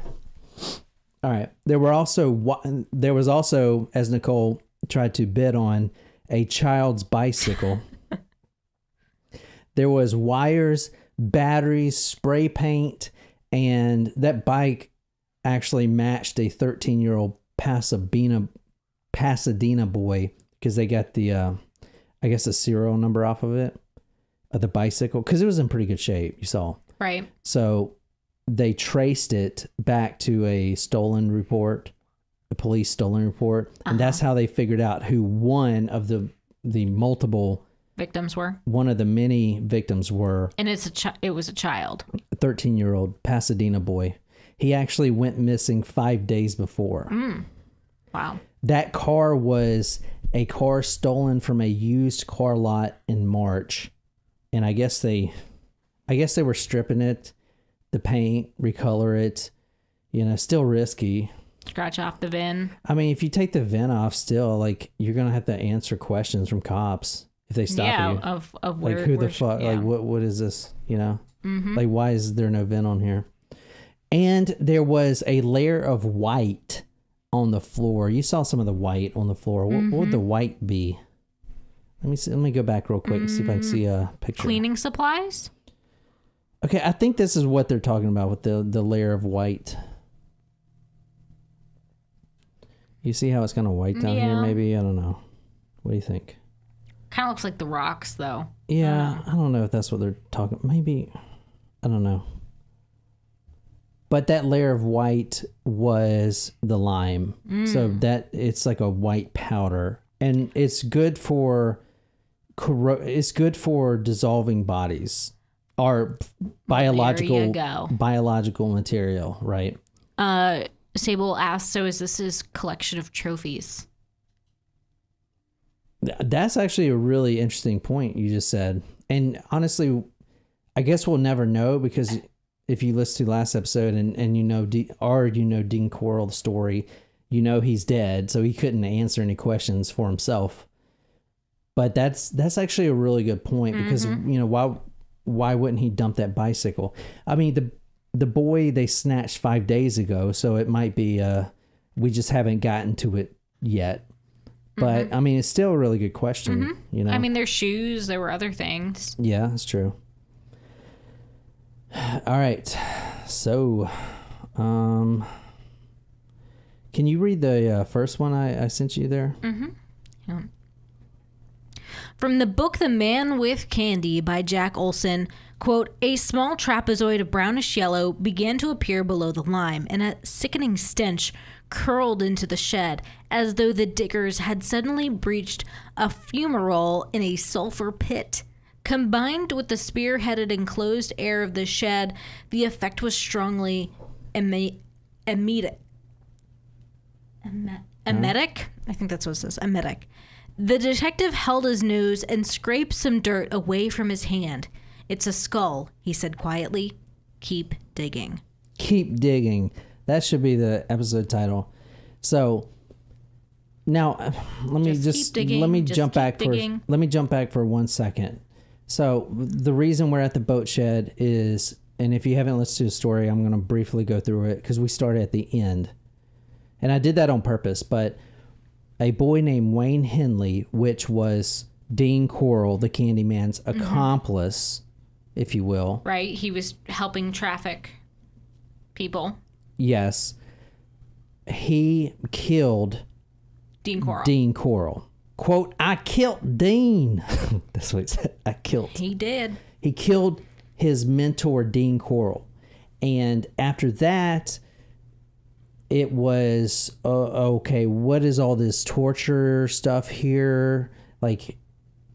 S1: right. There was also, as Nicole tried to bid on, a child's bicycle. There was wires, batteries, spray paint, and that bike actually matched a 13-year-old Pasadena boy because they got the, I guess, the serial number off of it, of the bicycle, because it was in pretty good shape, you saw.
S2: Right. So
S1: they traced it back to a police stolen report, and that's how they figured out who one of the multiple
S2: victims were.
S1: One of the many victims were.
S2: And it was a child.
S1: A 13-year-old Pasadena boy. He actually went missing 5 days before.
S2: Wow.
S1: That car was a car stolen from a used car lot in March, and I guess they were stripping it, the paint, recolor it, still risky.
S2: Scratch off the VIN.
S1: I mean, if you take the VIN off, still, like, you're gonna have to answer questions from cops if they stop you.
S2: Of where,
S1: like, who the fuck? Yeah. Like, what is this? Like, why is there no VIN on here? And there was a layer of white on the floor. You saw some of the white on the floor. What would the white be? Let me see. Let me go back real quick and see if I can see a picture.
S2: Cleaning supplies?
S1: Okay, I think this is what they're talking about with the layer of white. You see how it's kind of white down here, maybe? I don't know. What do you think?
S2: Kind of looks like the rocks, though.
S1: Yeah, I don't know if that's what they're talking. Maybe, I don't know. But that layer of white was the lime. So that it's like a white powder, and it's good for dissolving bodies or biological material, right?
S2: Sable asked, so is this his collection of trophies?
S1: That's actually a really interesting point you just said. And honestly, I guess we'll never know, because if you listen to last episode and you know Dean Corll's story, he's dead, so he couldn't answer any questions for himself. But that's actually a really good point, because why wouldn't he dump that bicycle? I mean, the boy they snatched 5 days ago, so it might be we just haven't gotten to it yet. But I mean, it's still a really good question. I mean, there's shoes, there were other things. Yeah, that's true. All right, so can you read the first one I sent you there?
S2: Yeah. From the book The Man with Candy by Jack Olson, quote, a small trapezoid of brownish yellow began to appear below the lime, and a sickening stench curled into the shed, as though the diggers had suddenly breached a fumarole in a sulfur pit. Combined with the spear-headed enclosed air of the shed, the effect was strongly emetic. I think that's what it says. Emetic. The detective held his nose and scraped some dirt away from his hand. It's a skull, he said quietly. Keep digging. Keep digging. That should be the episode title. So now let me jump back for 1 second. So the reason we're at the boat shed is, and if you haven't listened to the story, I'm going to briefly go through it because we started at the end. And I did that on purpose, but a boy named Wayne Henley, which was Dean Corll, the Candyman's accomplice, if you will. Right. He was helping traffic people. Yes. He killed Dean Corll. Quote, I killed Dean. That's what he said. I killed. He did. He killed his mentor, Dean Corll. And after that, it was, okay, what is all this torture stuff here? Like,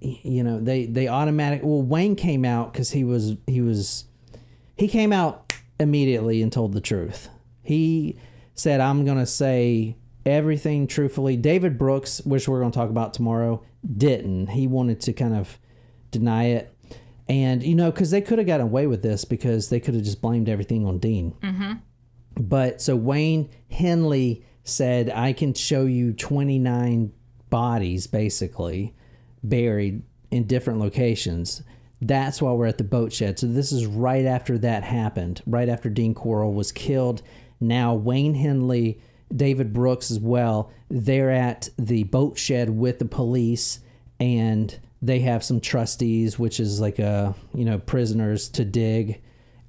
S2: they automatic. Well, Wayne came out because he came out immediately and told the truth. He said, I'm going to say everything truthfully. David Brooks, which we're going to talk about tomorrow, didn't. He wanted to kind of deny it. And, because they could have gotten away with this because they could have just blamed everything on Dean. Mm-hmm. But so Wayne Henley said, I can show you 29 bodies, basically,
S1: buried in different locations. That's why we're at the boat shed. So this is right after that happened, right after Dean Corll was killed. Now Wayne Henley, David Brooks as well, they're at the boat shed with the police, and they have some trustees, which is like prisoners to dig.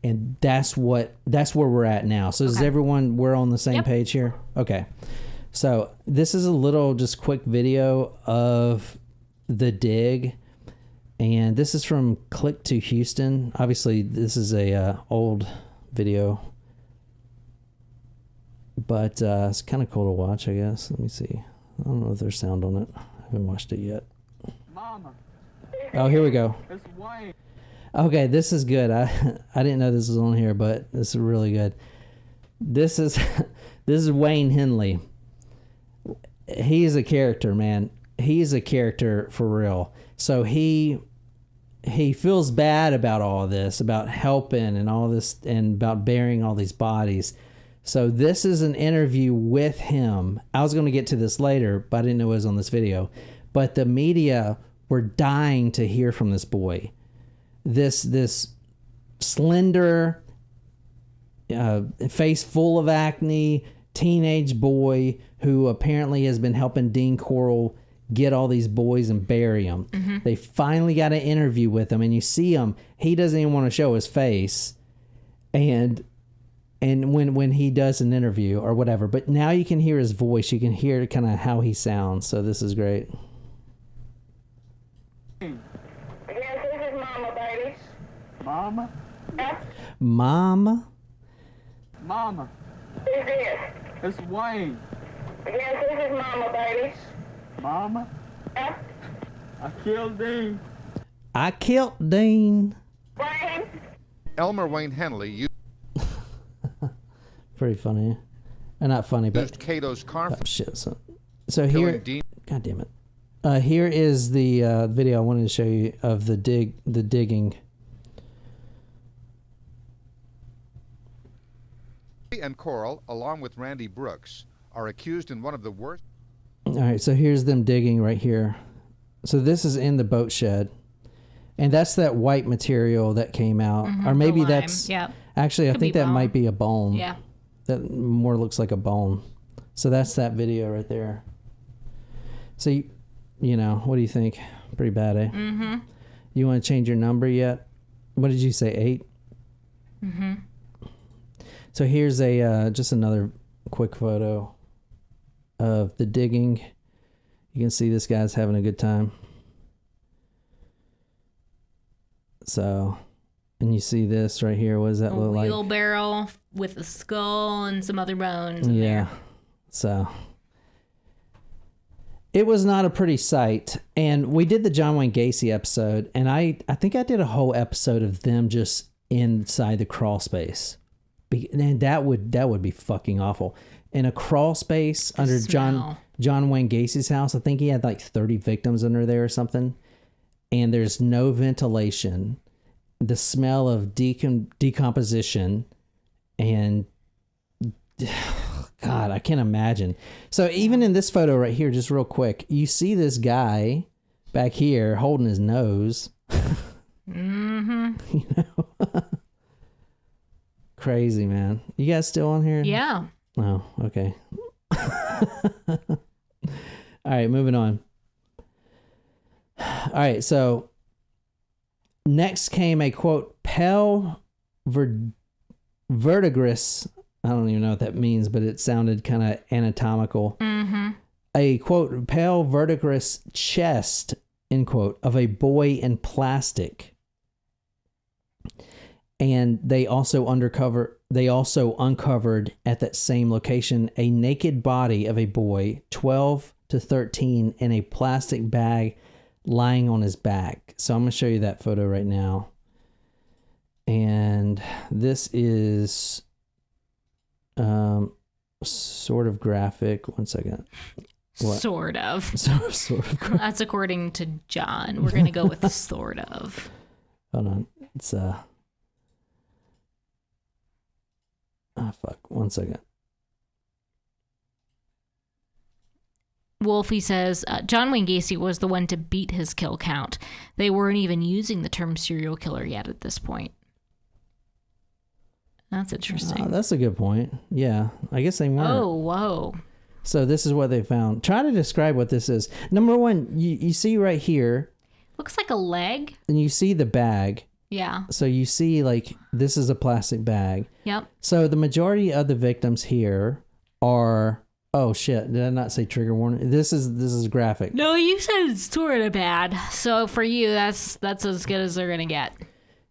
S1: And that's where we're at now. So is everyone, we're on the same page here? Okay. So this is a little just quick video of the dig. And this is from Click to Houston. Obviously, this is a old video. But it's kind of cool to watch, I guess. Let me see. I don't know if there's sound on it. I haven't watched it yet. Mama. Oh, here we go. It's Wayne. Okay, this is good. I didn't know this was on here, but this is really good. This is Wayne Henley. He's a character, man. He's a character for real. So he feels bad about all this, about helping and all this, and about burying all these bodies. So this is an interview with him. I was going to get to this later, but I didn't know it was on this video. But the media were dying to hear from this boy. This slender, face full of acne, teenage boy who apparently has been helping Dean Corll get all these boys and bury them. Mm-hmm. They finally got an interview with him, and you see him. He doesn't even want to show his face, and when he does an interview or whatever. But now you can hear his voice. You can hear kind of how he sounds. So this is great.
S3: Yes, this is Mama, baby.
S4: Mama?
S3: Yeah?
S1: Mama?
S4: Mama.
S3: Who's this?
S4: It's Wayne.
S3: Yes, this is Mama, baby.
S4: Mama?
S3: Yeah?
S4: I killed Dean.
S1: I killed Dean.
S3: Wayne?
S5: Elmer Wayne Henley
S1: Pretty funny. Not funny, but...
S5: used Cato's car...
S1: Oh, shit. So here...
S5: Dean.
S1: God damn it. Here is the video I wanted to show you of the digging.
S5: And Corll, along with Randy Brooks, are accused in one of the worst...
S1: All right, so here's them digging right here. So this is in the boat shed. And that's that white material that came out.
S2: Mm-hmm,
S1: or maybe that's...
S2: Yep.
S1: Actually, I think that might be a bone.
S2: Yeah.
S1: That more looks like a bone. So that's that video right there. So, you know, what do you think? Pretty bad, eh? Mm-hmm. You want to change your number yet? What did you say, 8? Mm-hmm. So here's a just another quick photo of the digging. You can see this guy's having a good time. So, and you see this right here. What does that look like?
S2: A wheelbarrow with a skull and some other bones in
S1: Yeah.
S2: there.
S1: So it was not a pretty sight. And we did the John Wayne Gacy episode, and I think I did a whole episode of them just inside the crawl space. And that would be fucking awful. In a crawl space under John Wayne Gacy's house, I think he had like 30 victims under there or something. And there's no ventilation. The smell of decomposition, and God, I can't imagine. So even in this photo right here, just real quick, you see this guy back here holding his nose.
S2: Mm-hmm.
S1: You know? Crazy, man. You guys still on here?
S2: Yeah.
S1: Oh, okay. All right, moving on. All right, so next came a quote, pale verdigris. I don't even know what that means, but it sounded kind of anatomical. Mm-hmm. A quote, pale verdigris chest, end quote, of a boy in plastic. And they also uncovered at that same location a naked body of a boy, 12 to 13, in a plastic bag lying on his back. So I'm going to show you that photo right now. And this is sort of graphic. One second. What?
S2: Sort of.
S1: Sort of graphic.
S2: That's according to John. We're going to go with sort of.
S1: Hold on. It's fuck. 1 second.
S2: Wolfie says John Wayne Gacy was the one to beat his kill count. They weren't even using the term serial killer yet at this point. That's interesting.
S1: That's a good point. Yeah, I guess they weren't.
S2: Oh, whoa.
S1: So this is what they found. Try to describe what this is. Number one, you see right here.
S2: Looks like a leg.
S1: And you see the bag.
S2: Yeah.
S1: So you see like this is a plastic bag.
S2: Yep.
S1: So the majority of the victims here are... Oh shit! Did I not say trigger warning? This is graphic.
S2: No, you said it's sort of bad. So for you, that's as good as they're gonna get.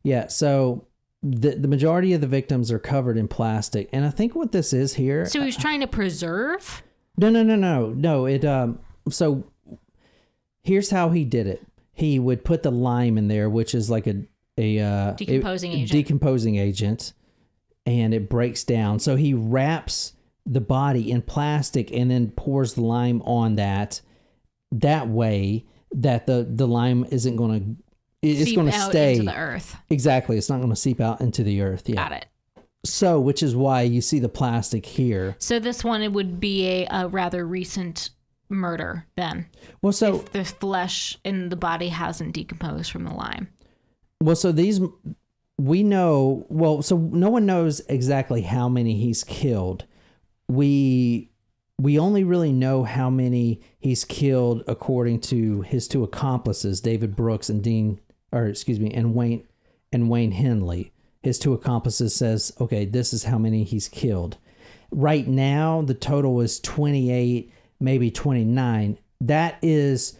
S2: Yeah.
S1: So the majority of the victims are covered in plastic, and I think what this is here.
S2: So he was trying to preserve.
S1: No. It So here's how he did it. He would put the lime in there, which is like a decomposing agent, and it breaks down. So he wraps the body in plastic and then pours the lime on that way that the lime isn't going to it's going to stay
S2: into the earth.
S1: Exactly, it's not going to seep out into the earth. Yeah.
S2: Got it.
S1: So which is why you see the plastic here.
S2: So this one, it would be a rather recent murder then.
S1: Well, so
S2: if the flesh in the body hasn't decomposed from the lime.
S1: Well, so these we know. Well, so no one knows exactly how many he's killed. We only really know how many he's killed according to his two accomplices, David Brooks and Wayne Henley. His two accomplices says, okay, this is how many he's killed. Right now, the total is 28, maybe 29. That is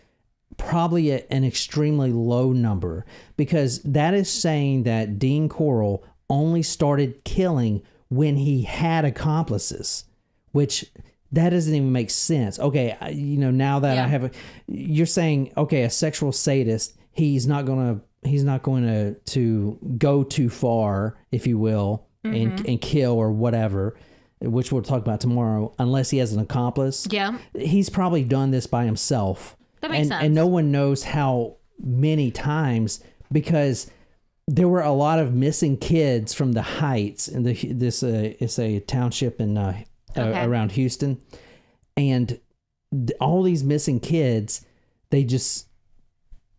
S1: probably an extremely low number, because that is saying that Dean Corll only started killing when he had accomplices. Which that doesn't even make sense. Okay, now that I have you're saying, okay, a sexual sadist, he's not going to go too far, if you will, and kill or whatever, which we'll talk about tomorrow, unless he has an accomplice.
S2: Yeah.
S1: He's probably done this by himself.
S2: That makes sense.
S1: And no one knows how many times, because there were a lot of missing kids from the Heights, and it's a township in around Houston, and all these missing kids, they just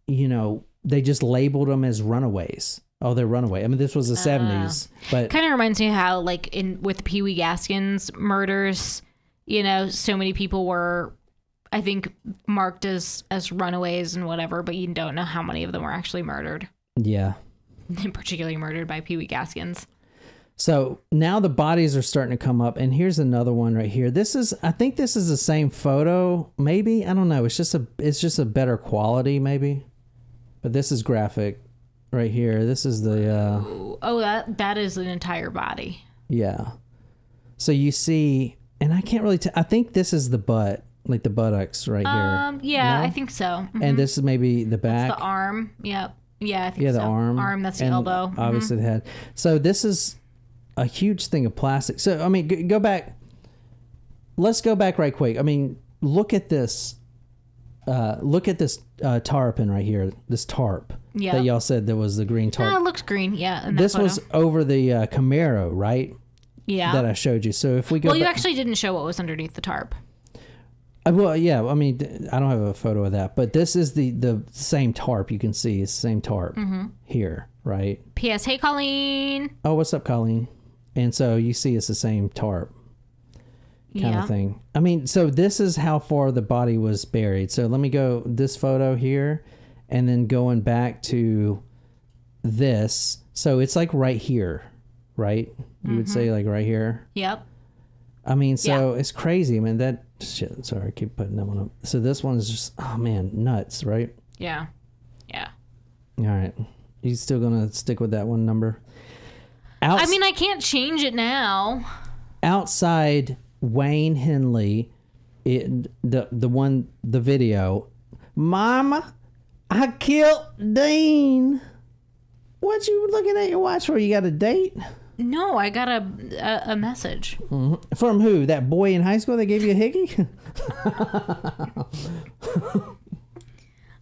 S1: labeled them as runaways. Oh, they're runaway. I mean, this was the 70s, but
S2: kind of reminds me how, like, with Pee Wee Gaskins murders, so many people were, I think, marked as runaways and whatever, but you don't know how many of them were actually murdered.
S1: Yeah.
S2: Particularly murdered by Pee Wee Gaskins.
S1: So now the bodies are starting to come up, and here's another one right here. I think this is the same photo, maybe. I don't know. It's just a better quality, maybe. But this is graphic right here. This is the
S2: that is an entire body.
S1: Yeah. So you see, and I can't really tell. I think this is the butt, like the buttocks right here.
S2: Yeah,
S1: no?
S2: I think so. Mm-hmm.
S1: And this is maybe the back.
S2: That's the arm. Yep. Yeah, I think so.
S1: The arm.
S2: Arm, that's the
S1: and
S2: elbow.
S1: Obviously the head. So this is a huge thing of plastic. So, I mean, go back. Let's go back right quick. I mean, look at this. Tarpon right here. This tarp.
S2: Yeah.
S1: That y'all said there was the green tarp.
S2: It looks green. Yeah. In that
S1: this
S2: photo.
S1: was over the Camaro, right?
S2: Yeah.
S1: That I showed you. So if we go.
S2: Well, you actually didn't show what was underneath the tarp.
S1: Well, yeah. I mean, I don't have a photo of that, but this is the same tarp. You can see it's the same tarp here, right?
S2: P.S. Hey, Colleen.
S1: Oh, what's up, Colleen? And so you see it's the same tarp kind of thing. I mean, so this is how far the body was buried. So let me go this photo here, and then going back to this. So it's like right here, right? You would say like right here.
S2: Yep.
S1: I mean, so it's crazy. I mean, that shit. Sorry, I keep putting that one up. So this one's just, oh man, nuts, right?
S2: Yeah. Yeah.
S1: All right. You still gonna stick with that one number?
S2: I mean, I can't change it now.
S1: Outside Wayne Henley, the video, Mama, I killed Dean. What you looking at your watch for? You got a date?
S2: No, I got a message.
S1: Mm-hmm. From who? That boy in high school that gave you a hickey?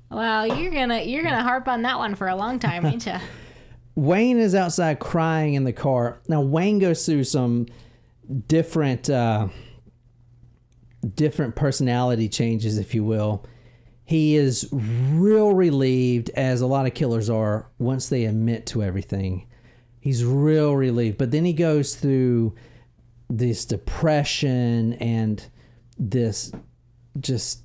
S2: Well, you're gonna harp on that one for a long time, ain't you?
S1: Wayne is outside crying in the car. Now Wayne goes through some different different personality changes, if you will. He is real relieved, as a lot of killers are, once they admit to everything. He's real relieved. But then he goes through this depression and this just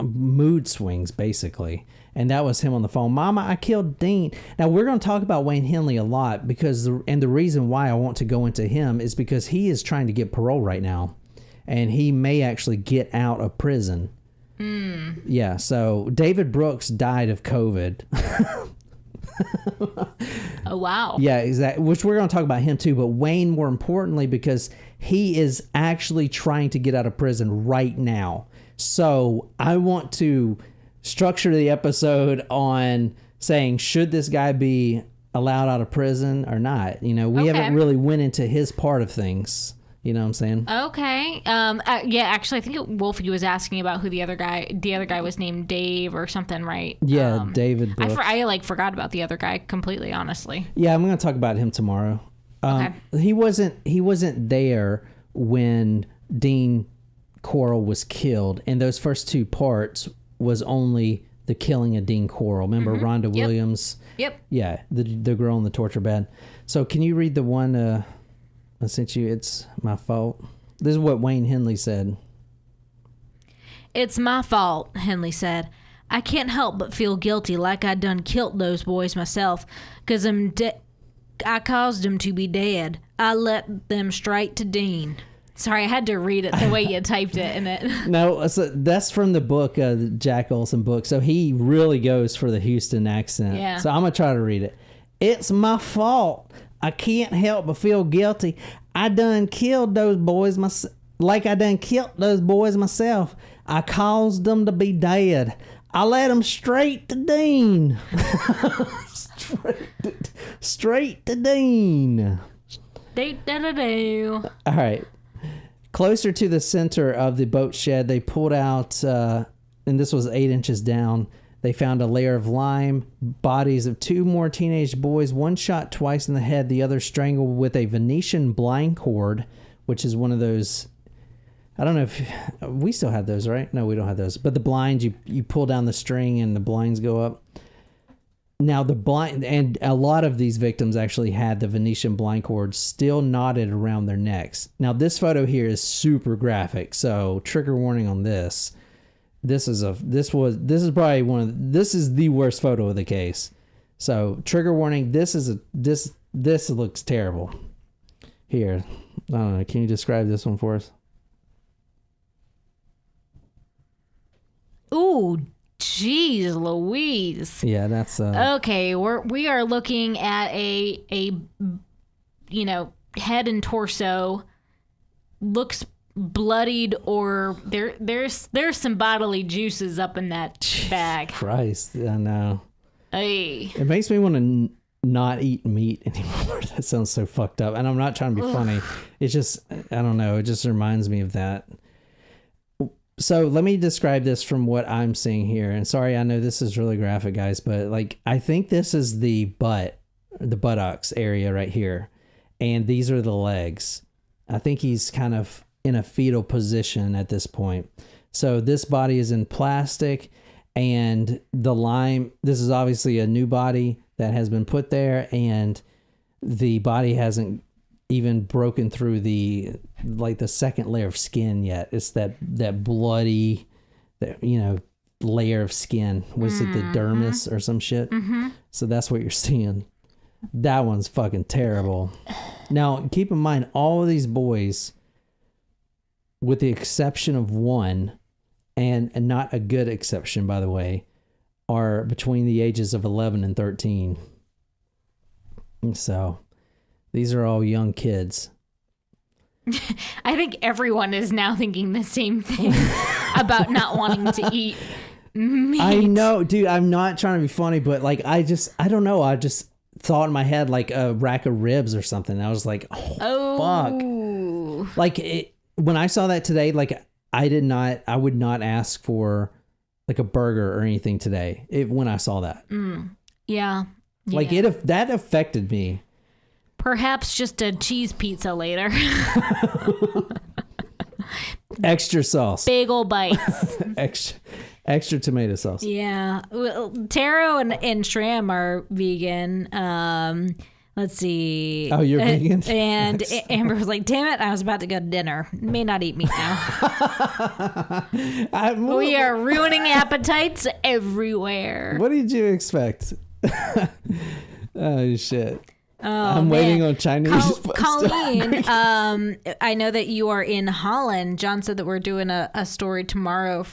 S1: mood swings, basically. And that was him on the phone. Mama, I killed Dean. Now, we're going to talk about Wayne Henley a lot, because the reason why I want to go into him is because he is trying to get parole right now. And he may actually get out of prison. Yeah, so David Brooks died of COVID.
S2: Oh, wow.
S1: Yeah, exactly. Which we're going to talk about him too, but Wayne more importantly, because he is actually trying to get out of prison right now. So I want to structure the episode on saying, should this guy be allowed out of prison or not? You know, we haven't really went into his part of things. You know what I'm saying?
S2: Okay. Yeah, actually, I think Wolfie was asking about who the other guy was named Dave or something, right?
S1: Yeah, David Brooks.
S2: I forgot about the other guy completely, honestly.
S1: Yeah, I'm going to talk about him tomorrow.
S2: Okay.
S1: He wasn't there when Dean Corll was killed. And those first two parts was only the killing of Dean Corll. Remember Rhonda Williams?
S2: Yep.
S1: Yeah, the girl in the torture bed. So can you read the one... I sent you, it's my fault. This is what Wayne Henley said.
S2: It's my fault, Henley said. I can't help but feel guilty, like I done killed those boys myself, 'cause I caused them to be dead. I let them straight to Dean. Sorry, I had to read it the way you typed it in it.
S1: No, so that's from the book, the Jack Olson book. So he really goes for the Houston accent.
S2: Yeah.
S1: So I'm going to try to read it. It's my fault. I can't help but feel guilty. I done killed those boys myself. Like I done killed those boys myself. I caused them to be dead. I led them straight to Dean. straight to Dean.
S2: Do.
S1: All right. Closer to the center of the boat shed, they pulled out, and this was 8 inches down, they found a layer of lime, bodies of 2 more teenage boys, one shot twice in the head, the other strangled with a Venetian blind cord, which is one of those, I don't know if, we still have those, right? No, we don't have those. But the blinds, you pull down the string and the blinds go up. Now the blind, and a lot of these victims actually had the Venetian blind cord still knotted around their necks. Now this photo here is super graphic, so trigger warning on this. This is probably this is the worst photo of the case. So trigger warning. This looks terrible. Here, I don't know. Can you describe this one for us?
S2: Ooh, jeez, Louise.
S1: Yeah, that's
S2: Okay, we are looking at a head and torso. Looks bloodied, or there's some bodily juices up in that bag.
S1: Christ, I know.
S2: Hey.
S1: It makes me want to not eat meat anymore. That sounds so fucked up. And I'm not trying to be funny. It's just, I don't know. It just reminds me of that. So let me describe this from what I'm seeing here. And sorry, I know this is really graphic, guys, but like, I think this is the buttocks area right here. And these are the legs. I think he's kind of in a fetal position at this point. So this body is in plastic, and the lime, this is obviously a new body that has been put there, and the body hasn't even broken through the second layer of skin yet. It's that bloody, layer of skin. Was it the dermis or some shit? Mm-hmm. So that's what you're seeing. That one's fucking terrible. Now, keep in mind, all of these boys, with the exception of one, and not a good exception, by the way, are between the ages of 11 and 13. So these are all young kids.
S2: I think everyone is now thinking the same thing about not wanting to eat meat.
S1: I know, dude, I'm not trying to be funny, but like, I don't know. I just thought in my head like a rack of ribs or something. I was like, oh. Fuck. Like, when I saw that today, like, I would not ask for like a burger or anything today when I saw that.
S2: Yeah.
S1: Like, that affected me.
S2: Perhaps just a cheese pizza later.
S1: Extra sauce.
S2: Big old bites.
S1: Extra tomato sauce.
S2: Yeah. Well, Taro and Shram are vegan. Let's see.
S1: Oh, you're vegan?
S2: And Amber was like, damn it, I was about to go to dinner. May not eat meat now. We are ruining appetites everywhere.
S1: What did you expect? Oh, shit.
S2: Oh,
S1: I'm waiting on Chinese.
S2: Colleen, I know that you are in Holland. John said that we're doing a story tomorrow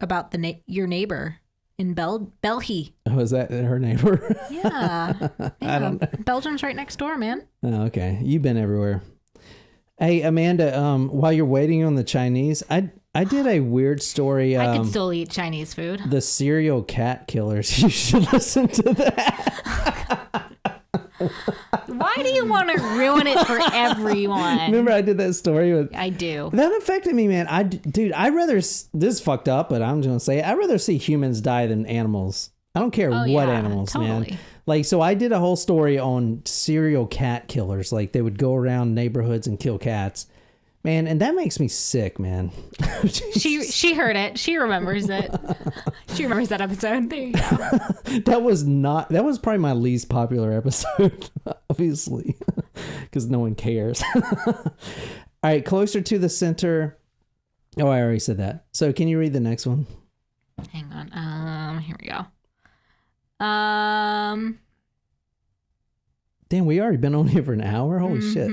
S2: about your neighbor in Belgium.
S1: Oh, is that her neighbor?
S2: Yeah.
S1: I don't know.
S2: Belgium's right next door, man.
S1: Oh, okay. You've been everywhere. Hey, Amanda, while you're waiting on the Chinese, I did a weird story.
S2: I could still eat Chinese food.
S1: The serial cat killers. You should listen to that.
S2: Why do you want to ruin it for everyone?
S1: Remember I did that story with...
S2: I do.
S1: That affected me, man. I'd rather... This is fucked up, but I'm just going to say it. I'd rather see humans die than animals. I don't care what animals,
S2: totally.
S1: man. Like, so I did a whole story on serial cat killers. Like, they would go around neighborhoods and kill cats. Man, and that makes me sick, man.
S2: She heard it. She remembers it. She remembers that episode. There you go.
S1: That was probably my least popular episode, obviously, because no one cares. All right, closer to the center. Oh, I already said that. So can you read the next one?
S2: Hang on. Here we go.
S1: Damn, we already been on here for an hour? Holy shit.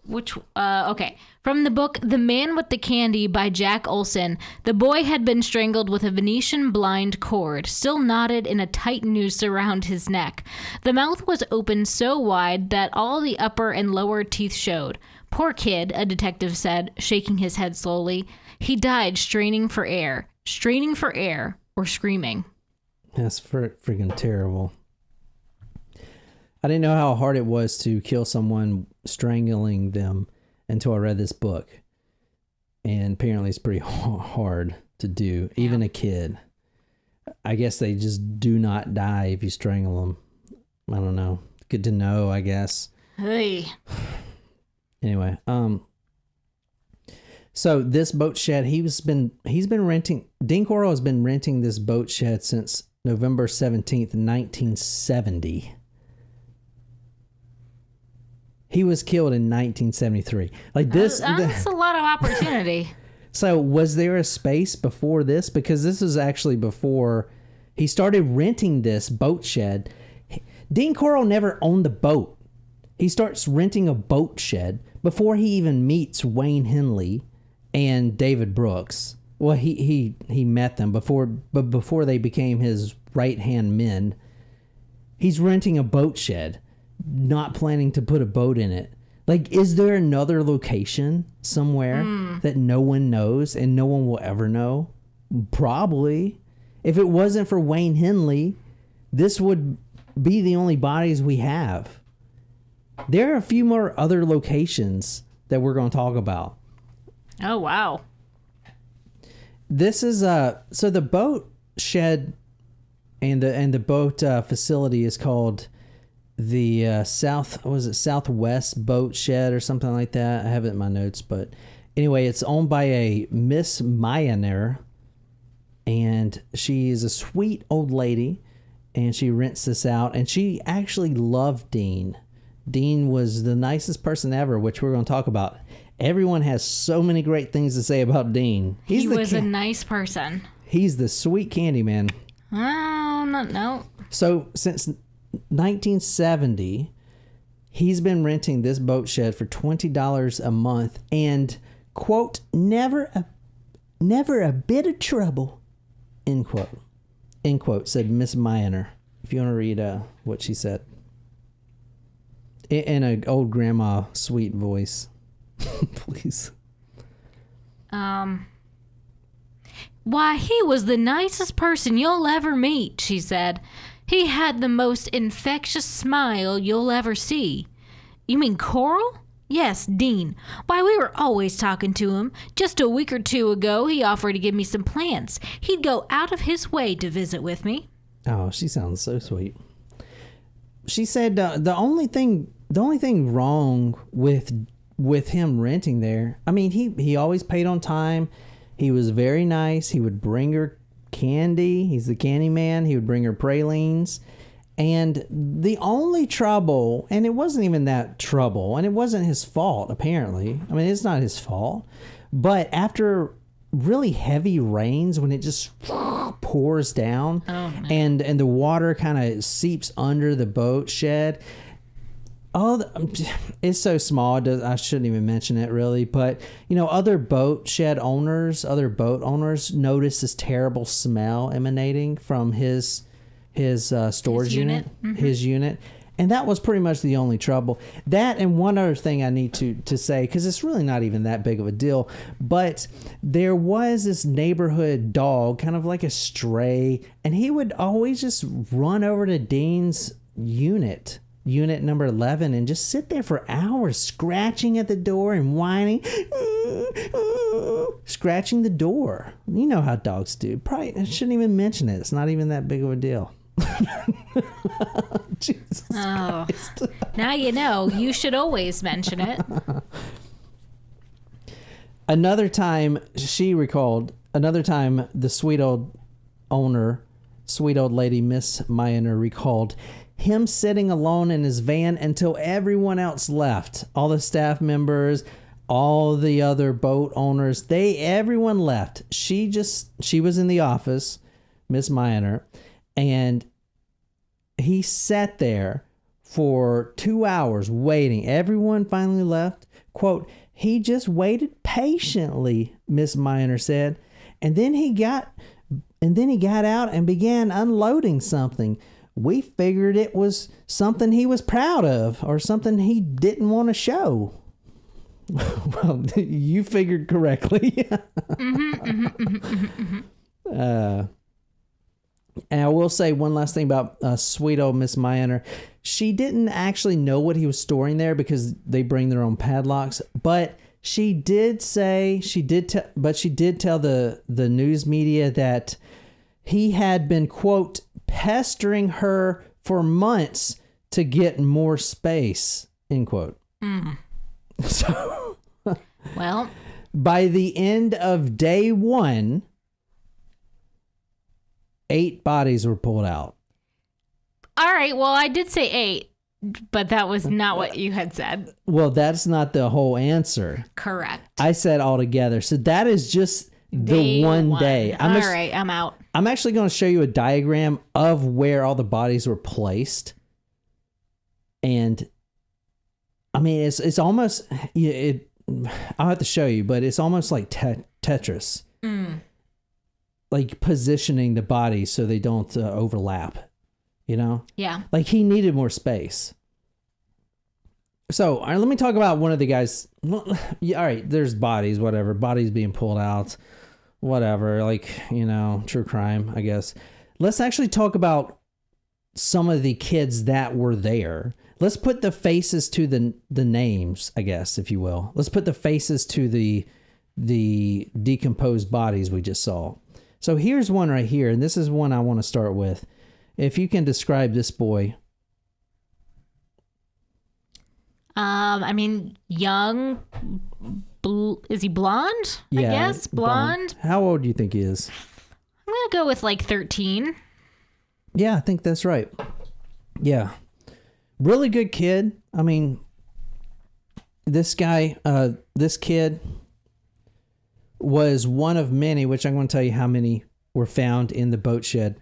S2: Okay. From the book The Man with the Candy by Jack Olson, the boy had been strangled with a Venetian blind cord, still knotted in a tight noose around his neck. The mouth was open so wide that all the upper and lower teeth showed. Poor kid, a detective said, shaking his head slowly. He died straining for air, or screaming.
S1: That's freaking terrible. I didn't know how hard it was to kill someone strangling them until I read this book. And apparently it's pretty hard to do, even a kid. I guess they just do not die if you strangle them. I don't know. Good to know, I guess.
S2: Hey.
S1: Anyway, so this boat shed, he's been renting, Dean Corll has been renting this boat shed since November 17th, 1970. He was killed in 1973. Like this.
S2: That's a lot of opportunity.
S1: So was there a space before this? Because this is actually before he started renting this boat shed. Dean Corll never owned the boat. He starts renting a boat shed before he even meets Wayne Henley and David Brooks. Well, he met them before they became his right-hand men. He's renting a boat shed, not planning to put a boat in it. Like, is there another location somewhere that no one knows and no one will ever know? Probably. If it wasn't for Wayne Henley, this would be the only bodies we have. There are a few more other locations that we're going to talk about.
S2: Oh, wow.
S1: This is so the boat shed and the boat facility is called the Southwest Boat Shed or something like that. I have it in my notes, but anyway, it's owned by a Miss Myener, and she is a sweet old lady, and she rents this out, and she actually loved Dean. Dean was the nicest person ever, which we're going to talk about. Everyone has so many great things to say about Dean.
S2: He was a nice person.
S1: He's the sweet candy man.
S2: Oh, no. So
S1: since 1970, he's been renting this boat shed for $20 a month and, quote, never a bit of trouble, end quote, said Miss Myener. If you want to read what she said. In an old grandma sweet voice. Please.
S2: Why, he was the nicest person you'll ever meet, she said. He had the most infectious smile you'll ever see. You mean Corll? Yes, Dean. Why, we were always talking to him. Just a week or two ago, he offered to give me some plants. He'd go out of his way to visit with me.
S1: Oh, she sounds so sweet. She said the only thing wrong with with him renting there, I mean, he always paid on time. He was very nice. He would bring her candy. He's the candy man. He would bring her pralines. And the only trouble, and it wasn't even that trouble, and it wasn't his fault, apparently. I mean, it's not his fault. But after really heavy rains, when it just pours down, and the water kind of seeps under the boat shed, it's so small. I shouldn't even mention it, really. But, other boat owners notice this terrible smell emanating from his storage unit, his unit. And that was pretty much the only trouble. That and one other thing I need to say, because it's really not even that big of a deal, but there was this neighborhood dog, kind of like a stray, and he would always just run over to Dean's unit number 11, and just sit there for hours, scratching at the door and whining, scratching the door. You know how dogs do. Probably I shouldn't even mention it. It's not even that big of a deal. Jesus Christ.
S2: Now you know. You should always mention it.
S1: Another time, the sweet old lady, Miss Miner, recalled him sitting alone in his van until everyone else left. All the staff members, all the other boat owners, everyone left. She was in the office, Miss Miner, and he sat there for 2 hours waiting. Everyone finally left. Quote, he just waited patiently, Miss Miner said, and then he got out and began unloading something. We figured it was something he was proud of or something he didn't want to show. Well, you figured correctly. And I will say one last thing about sweet old Miss Miner. She didn't actually know what he was storing there because they bring their own padlocks. But she did tell the news media that he had been, quote, pestering her for months to get more space, end quote. So,
S2: well,
S1: by the end of day 1, 8 bodies were pulled out.
S2: All right. Well, I did say 8, but that was not what you had said.
S1: Well, that's not the whole answer.
S2: Correct.
S1: I said altogether. So that is just the one day.
S2: All right. I'm out.
S1: I'm actually going to show you a diagram of where all the bodies were placed. And I mean, it's almost, I'll have to show you, but it's almost like Tetris. Like positioning the bodies so they don't overlap, Yeah. Like he needed more space. So, all right, let me talk about one of the guys. All right, there's bodies, whatever. Bodies being pulled out, whatever. Like, true crime, I guess. Let's actually talk about some of the kids that were there. Let's put the faces to the names, I guess, if you will. Let's put the faces to the decomposed bodies we just saw. So here's one right here, and this is one I want to start with. If you can describe this boy.
S2: I mean, young. Is he blonde?
S1: Yeah,
S2: I guess blonde.
S1: How old do you think he is?
S2: I'm gonna go with like 13.
S1: Yeah, I think that's right. Yeah, really good kid. I mean, this kid was one of many, which I'm going to tell you how many were found in the boat shed.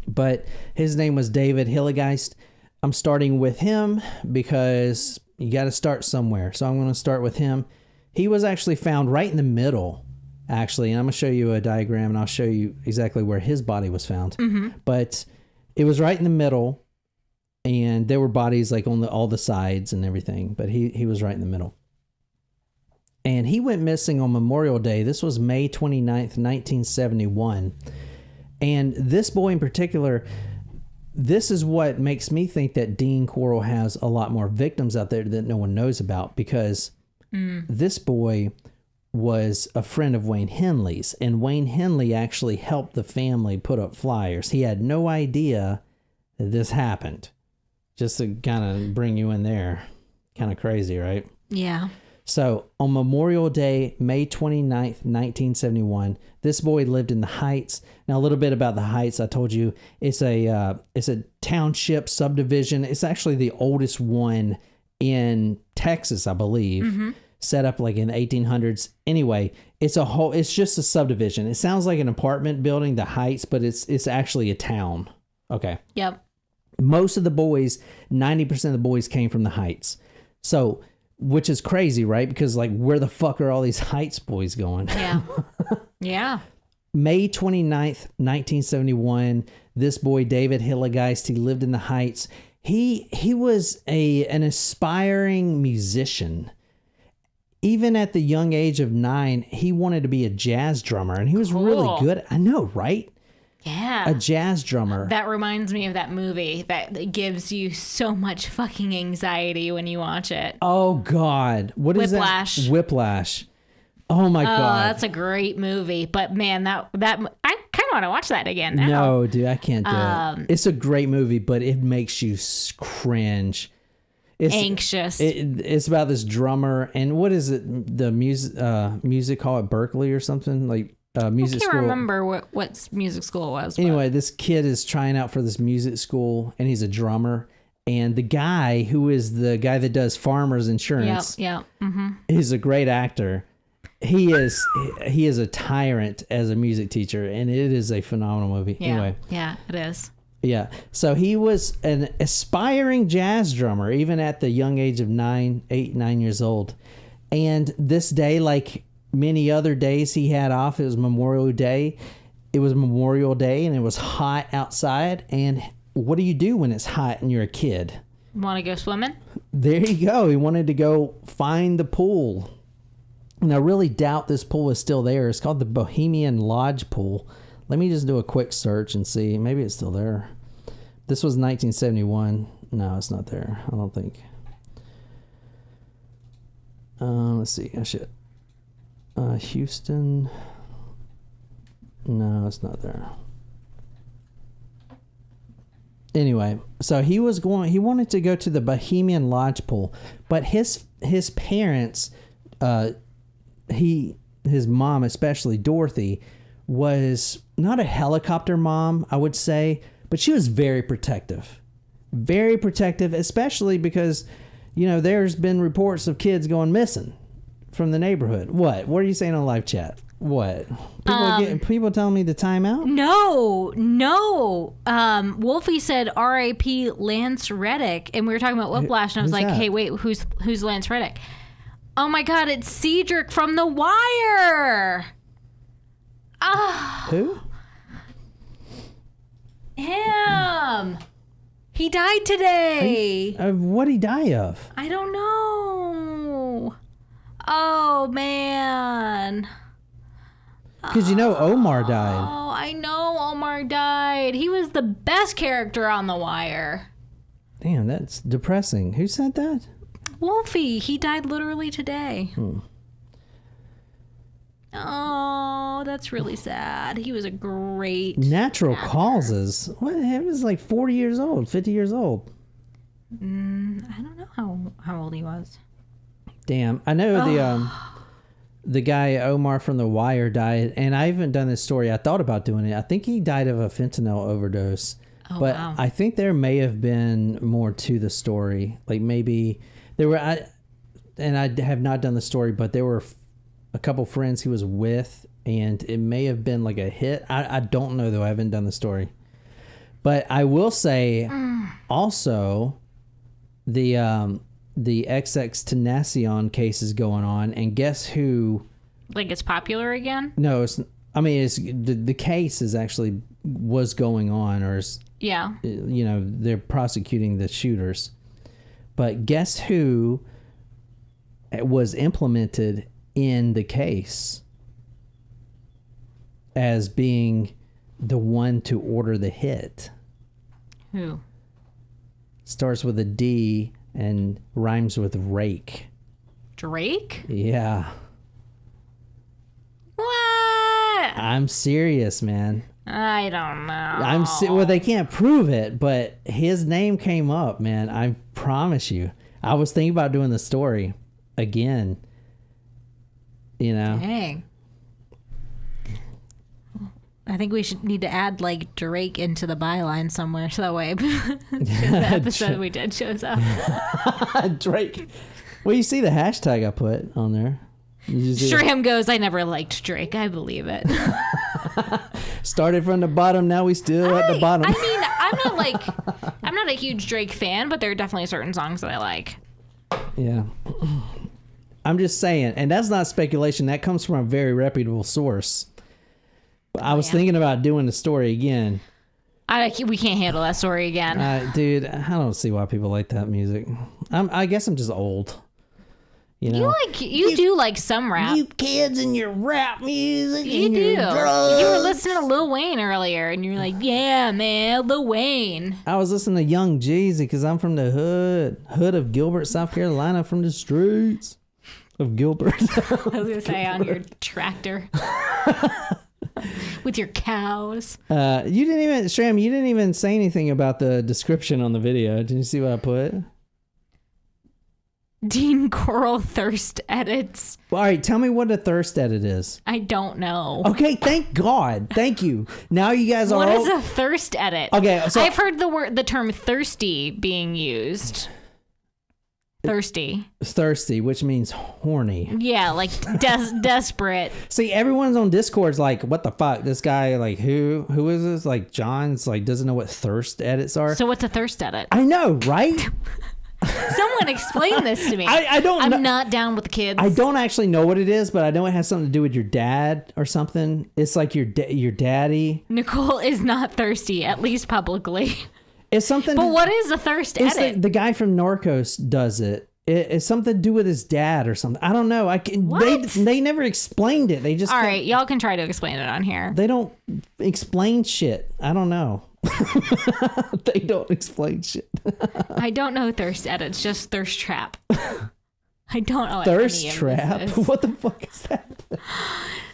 S1: But his name was David Hillegeist. I'm starting with him because you got to start somewhere. So I'm going to start with him. He was actually found right in the middle, actually. And I'm going to show you a diagram, and I'll show you exactly where his body was found. But it was right in the middle, and there were bodies like on all the sides and everything. But he was right in the middle. And he went missing on Memorial Day. This was May 29th, 1971. And this boy in particular, this is what makes me think that Dean Corll has a lot more victims out there that no one knows about, because this boy was a friend of Wayne Henley's, and Wayne Henley actually helped the family put up flyers. He had no idea that this happened. Just to kind of bring you in there. Kind of crazy, right?
S2: Yeah.
S1: So on Memorial Day, May 29th, 1971, this boy lived in the Heights. Now, a little bit about the Heights. I told you it's a township subdivision. It's actually the oldest one in Texas, I believe. Set up like in the 1800s. Anyway, it's just a subdivision. It sounds like an apartment building, the Heights, but it's actually a town. Okay.
S2: Yep.
S1: Most of the boys, 90% of the boys came from the Heights. So, which is crazy, right? Because like, where the fuck are all these Heights boys going?
S2: Yeah. Yeah.
S1: May 29th, 1971, this boy, David Hillegeist, he lived in the Heights. He was an aspiring musician. Even at the young age of 9, he wanted to be a jazz drummer, and he was really good. I know, right?
S2: Yeah.
S1: A jazz drummer.
S2: That reminds me of that movie that gives you so much fucking anxiety when you watch it.
S1: Oh, God. What is
S2: Whiplash.
S1: that? Whiplash. Oh, my God.
S2: That's a great movie. But, man, that I kind of want to watch that again now.
S1: No, dude, I can't do it. It's a great movie, but it makes you cringe. It's
S2: anxious.
S1: It's about this drummer, and what is it? The music hall at Berkeley or something, like music school.
S2: I can't remember what music school it was.
S1: Anyway, this kid is trying out for this music school, and he's a drummer. And the guy who is the guy that does Farmers Insurance, is a great actor. He is a tyrant as a music teacher, and it is a phenomenal movie.
S2: Yeah.
S1: Anyway,
S2: Yeah, it is.
S1: yeah. So he was an aspiring jazz drummer, even at the young age of 9 years old. And this day, like many other days he had off, it was Memorial Day. It was Memorial Day, and it was hot outside. And what do you do when it's hot and you're a kid?
S2: Want to go swimming?
S1: There you go. He wanted to go find the pool. And I really doubt this pool is still there. It's called the Bohemian Lodge Pool. Let me just do a quick search and see. Maybe it's still there. This was 1971. No, it's not there. I don't think. Let's see. Oh, shit. Houston. No, it's not there. Anyway, so he wanted to go to the Bohemian Lodge Pool, but his parents, his mom, especially Dorothy, was not a helicopter mom, I would say, but she was very protective, especially because, there's been reports of kids going missing from the neighborhood. What are you saying on live chat? What? People telling me to time out?
S2: No. Wolfie said R.A.P. Lance Reddick, and we were talking about Whiplash, and I was like,
S1: that?
S2: hey, wait, who's Lance Reddick? Oh my God, it's Cedric from The Wire.
S1: Who?
S2: Him. He died today.
S1: What'd he die of?
S2: I don't know. Oh, man.
S1: Because Omar died.
S2: Oh, I know Omar died. He was the best character on The Wire.
S1: Damn, that's depressing. Who said that?
S2: Wolfie. He died literally today. Oh, that's really sad. He was a great
S1: Natural
S2: actor.
S1: causes. What? He was like 40 years old, 50 years old.
S2: I don't know how old he was.
S1: Damn. I know the guy Omar from The Wire died, and I haven't done this story. I thought about doing it. I think he died of a fentanyl overdose.
S2: Oh,
S1: but
S2: wow.
S1: I think there may have been more to the story. Like maybe there were, and I have not done the story, but there were a couple friends he was with, and it may have been like a hit. I don't know, though. I haven't done the story. But I will say also the XX case is going on, and guess who?
S2: Like it's popular again?
S1: No, it's the case is actually was going on, or is,
S2: Yeah.
S1: they're prosecuting the shooters. But guess who was implemented in the case as being the one to order the hit?
S2: Who?
S1: Starts with a D and rhymes with rake.
S2: Drake?
S1: Yeah.
S2: What?
S1: I'm serious, man.
S2: I don't know.
S1: Well, they can't prove it, but his name came up, man. I promise you. I was thinking about doing the story. again. You know?
S2: Dang. I think we need to add like Drake into the byline somewhere so that way the episode we did shows up.
S1: Drake. Well, you see the hashtag I put on there.
S2: Shram goes, I never liked Drake. I believe it.
S1: Started from the bottom, now we still at the bottom.
S2: I mean, I'm not a huge Drake fan, but there are definitely certain songs that I like.
S1: Yeah. I'm just saying, and that's not speculation. That comes from a very reputable source. I was thinking about doing the story again.
S2: We can't handle that story again.
S1: Dude, I don't see why people like that music. I guess I'm just old. You know?
S2: You do like some rap.
S1: You kids and your rap music.
S2: You
S1: and
S2: do.
S1: Your drugs.
S2: You were listening to Lil Wayne earlier, and you're like, yeah, man, Lil Wayne.
S1: I was listening to Young Jeezy because I'm from the hood of Gilbert, South Carolina, from the streets of Gilbert.
S2: I was going to say on your tractor. With your cows.
S1: You didn't even say anything about the description on the video. Did you see what I put?
S2: Dean Corll thirst edits.
S1: Well, all right, tell me what a thirst edit is.
S2: I don't know.
S1: Okay, thank God. Thank you. Now you guys are
S2: What is a thirst edit?
S1: Okay, so
S2: I've heard the term thirsty being used. Thirsty, which means horny. Yeah, like desperate.
S1: See, everyone's on Discord's like, what the fuck? This guy, like, who is this? Like, John's like doesn't know what thirst edits are.
S2: So what's a thirst edit?
S1: I know, right?
S2: Someone explain this to me.
S1: I don't.
S2: I'm not down with the kids.
S1: I don't actually know what it is, but I know it has something to do with your dad or something. It's like your daddy.
S2: Nicole is not thirsty, at least publicly.
S1: It's something.
S2: But what is a thirst edit?
S1: The guy from Narcos does it. It's something to do with his dad or something. I don't know. They never explained it. They just
S2: all right. Y'all can try to explain it on here.
S1: They don't explain shit. I don't know. They don't explain shit.
S2: I don't know thirst edits. Just thirst trap. I don't know.
S1: Thirst trap. What the fuck is that?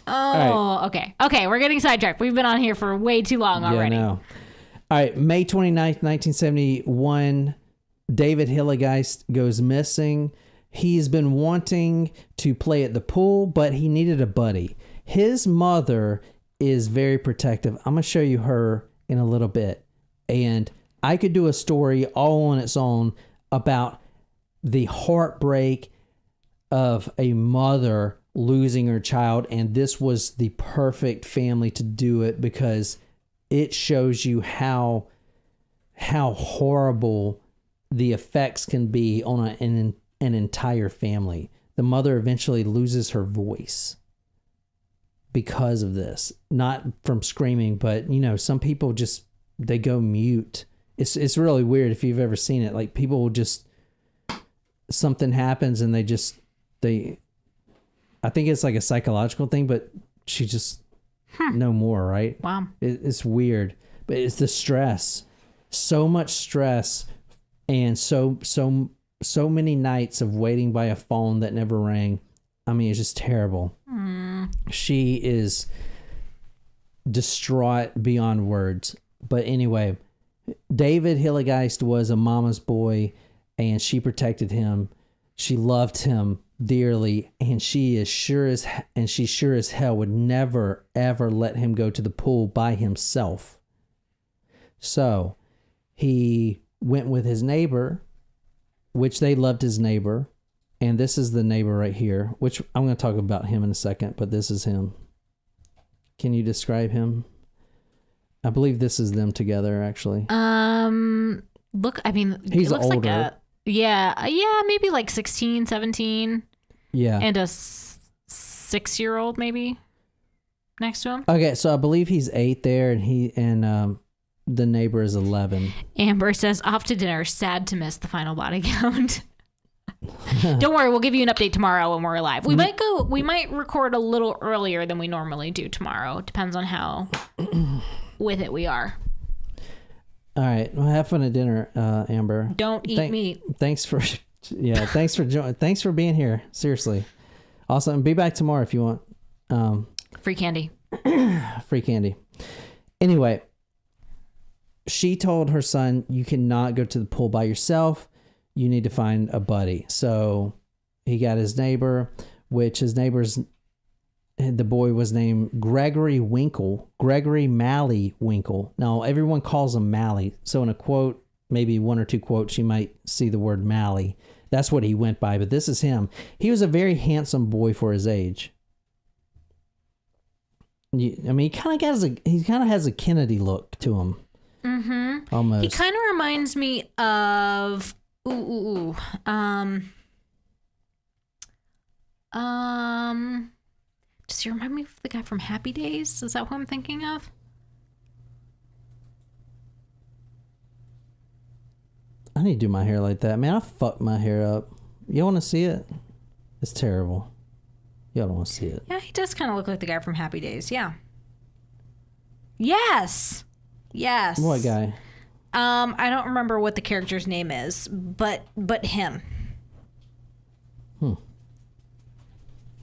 S2: Oh, right. Okay. We're getting sidetracked. We've been on here for way too long already.
S1: Yeah, no. All right, May 29th, 1971, David Hilligeist goes missing. He's been wanting to play at the pool, but he needed a buddy. His mother is very protective. I'm going to show you her in a little bit. And I could do a story all on its own about the heartbreak of a mother losing her child. And this was the perfect family to do it because it shows you how horrible the effects can be on an entire family. The mother eventually loses her voice because of this. Not from screaming, but some people just they go mute. It's really weird if you've ever seen it. Like people will just something happens and they I think it's like a psychological thing, but she just no more, right?
S2: Wow.
S1: It's weird, but it's the stress. So much stress and so many nights of waiting by a phone that never rang. I mean, it's just terrible. She is distraught beyond words. But anyway, David Hilligeist was a mama's boy and she protected him. She loved him dearly, and she sure as hell would never ever let him go to the pool by himself. So he went with his neighbor, which they loved his neighbor, and this is the neighbor right here, which I'm going to talk about him in a second, but this is him. Can you describe him? I believe this is them together, actually.
S2: Look, I mean,
S1: he's
S2: it looks
S1: older.
S2: like maybe like 16, 17.
S1: Yeah.
S2: And a 6-year-old maybe next to him.
S1: Okay, so I believe he's 8 there, and the neighbor is 11.
S2: Amber says, off to dinner, sad to miss the final body count. Don't worry, we'll give you an update tomorrow when we're live. We might record a little earlier than we normally do tomorrow. Depends on how with it we are.
S1: All right, well, have fun at dinner, Amber.
S2: Don't eat meat.
S1: Thanks for thanks for being here. Seriously, awesome. Be back tomorrow if you want.
S2: Free candy.
S1: Free candy. Anyway, she told her son, "You cannot go to the pool by yourself. You need to find a buddy." So He got his neighbor, which his neighbor's, the boy was named Gregory Malley Winkle. Now, everyone calls him Malley. So in a quote, maybe one or two quotes, you might see the word Malley. That's what he went by, but this is him. He was a very handsome boy for his age. I mean, he kind of has a Kennedy look to him. Mm-hmm. Almost.
S2: He kind of reminds me of does he remind me of the guy from Happy Days? Is that who I'm thinking of?
S1: I need to do my hair like that. Man, I fucked my hair up. You want to see it? It's terrible. Y'all don't want to see it.
S2: Yeah, he does kind of look like the guy from Happy Days. Yeah. Yes.
S1: What guy?
S2: I don't remember what the character's name is, but him.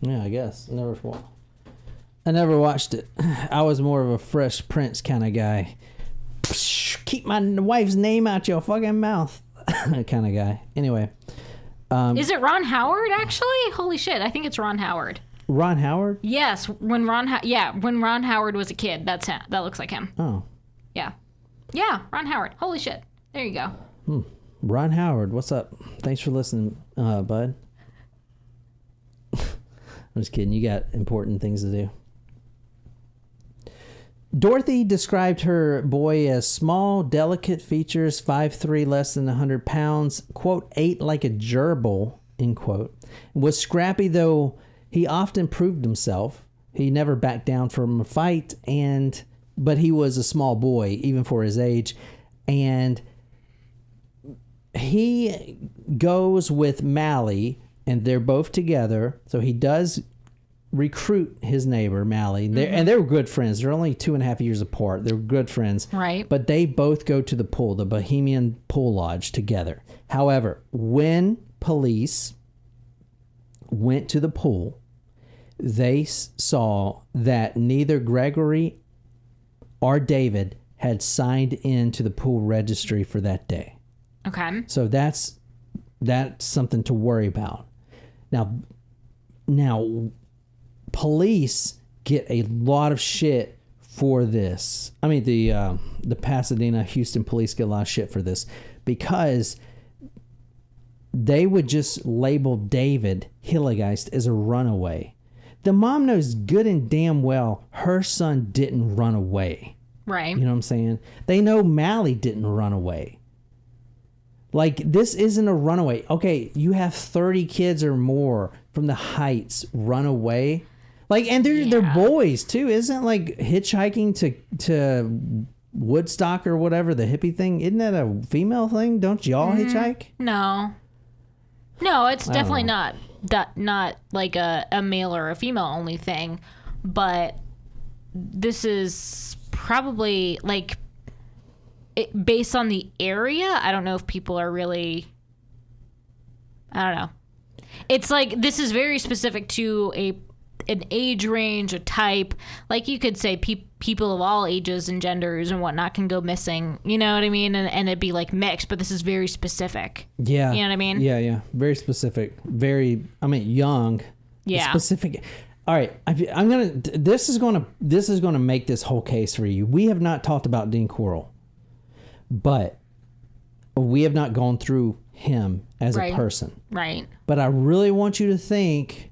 S1: Yeah, I guess. I never watched it. I was more of a Fresh Prince kind of guy. Keep my wife's name out your fucking mouth kind of guy. Anyway.
S2: Is it Ron Howard, actually? Holy shit, I think it's Ron Howard.
S1: Ron Howard?
S2: Yes, when Ron Howard was a kid, that's him. That looks like him.
S1: Oh.
S2: Yeah, Ron Howard. Holy shit. There you go.
S1: Ron Howard, what's up? Thanks for listening, bud. I'm just kidding. You got important things to do. Dorothy described her boy as small, delicate features, 5'3", less than 100 pounds, quote, ate like a gerbil, end quote. Was scrappy, though he often proved himself. He never backed down from a fight, but he was a small boy, even for his age. And he goes with Malley, and they're both together. So he does recruit his neighbor Malley, and they're good friends. They're only 2.5 years apart. They're good friends,
S2: right?
S1: But they both go to the pool, the Bohemian Pool Lodge, together. However, when police went to the pool, they saw that neither Gregory or David had signed into the pool registry for that day.
S2: Okay.
S1: So that's something to worry about. Now, police get a lot of shit for this. I mean, the Pasadena, Houston police get a lot of shit for this because they would just label David Hillegeist as a runaway. The mom knows good and damn well her son didn't run away.
S2: Right.
S1: You know what I'm saying? They know Malley didn't run away. Like, this isn't a runaway. Okay, you have 30 kids or more from the Heights run away. Like, and they're boys too. Isn't like hitchhiking to Woodstock or whatever, the hippie thing? Isn't that a female thing? Don't y'all hitchhike?
S2: No, it's definitely not like a male or a female only thing. But this is probably like based on the area. I don't know if people are really. I don't know. It's like this is very specific to an age range, a type. Like you could say people of all ages and genders and whatnot can go missing. You know what I mean? And it'd be like mixed, but this is very specific.
S1: Yeah.
S2: You know what I mean?
S1: Yeah. Very specific. Young.
S2: Yeah.
S1: Specific. All right. This is gonna make this whole case for you. We have not talked about Dean Corll, but we have not gone through him as a person.
S2: Right.
S1: But I really want you to think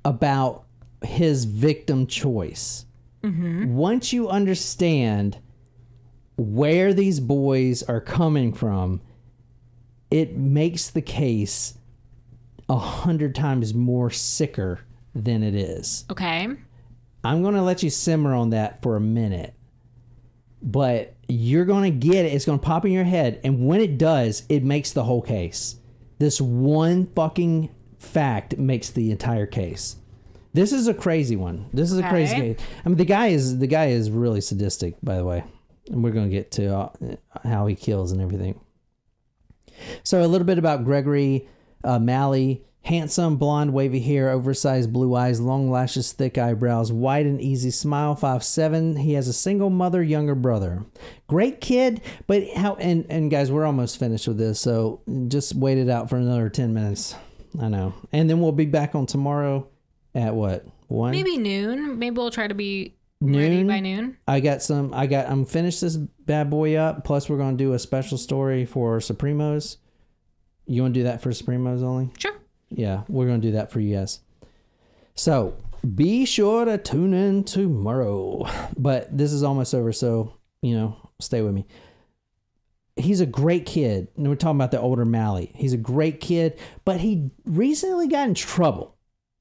S1: about his victim choice. Mm-hmm. Once you understand where these boys are coming from, it makes the case 100 times more sicker than it is.
S2: Okay.
S1: I'm going to let you simmer on that for a minute, but you're going to get it. It's going to pop in your head. And when it does, it makes the whole case. This one fucking fact makes the entire case. This is a crazy one. This is a crazy case. I mean, the guy is really sadistic, by the way. And we're going to get to how he kills and everything. So a little bit about Gregory Malley. Handsome, blonde, wavy hair, oversized blue eyes, long lashes, thick eyebrows, wide and easy smile, 5'7". He has a single mother, younger brother. Great kid, but how... And guys, we're almost finished with this, so just wait it out for another 10 minutes. I know. And then we'll be back on tomorrow at what? 1?
S2: Maybe noon. Maybe we'll try to be ready by noon.
S1: I'm finished this bad boy up. Plus, we're going to do a special story for Supremos. You want to do that for Supremos only?
S2: Sure.
S1: Yeah, we're going to do that for you guys. So, be sure to tune in tomorrow. But this is almost over, so, stay with me. He's a great kid. And we're talking about the older Mally. He's a great kid, but he recently got in trouble.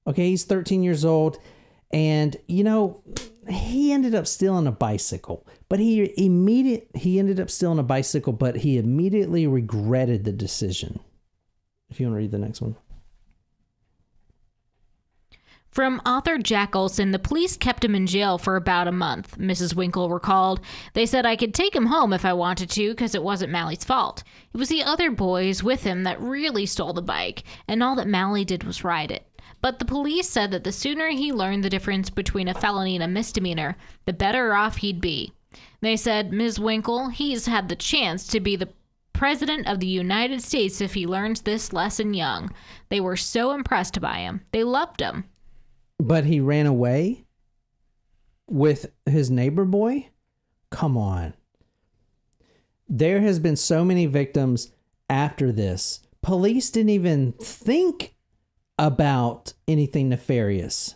S1: Okay, he's 13 years old, and, he ended up stealing a bicycle. But he ended up stealing a bicycle, but he immediately regretted the decision. If you want to read the next one.
S2: From author Jack Olson, the police kept him in jail for about a month, Mrs. Winkle recalled. They said I could take him home if I wanted to because it wasn't Mally's fault. It was the other boys with him that really stole the bike, and all that Mally did was ride it. But the police said that the sooner he learned the difference between a felony and a misdemeanor, the better off he'd be. They said, Ms. Winkle, he's had the chance to be the President of the United States if he learns this lesson young. They were so impressed by him. They loved him.
S1: But he ran away with his neighbor boy? Come on. There has been so many victims after this. Police didn't even think about anything nefarious.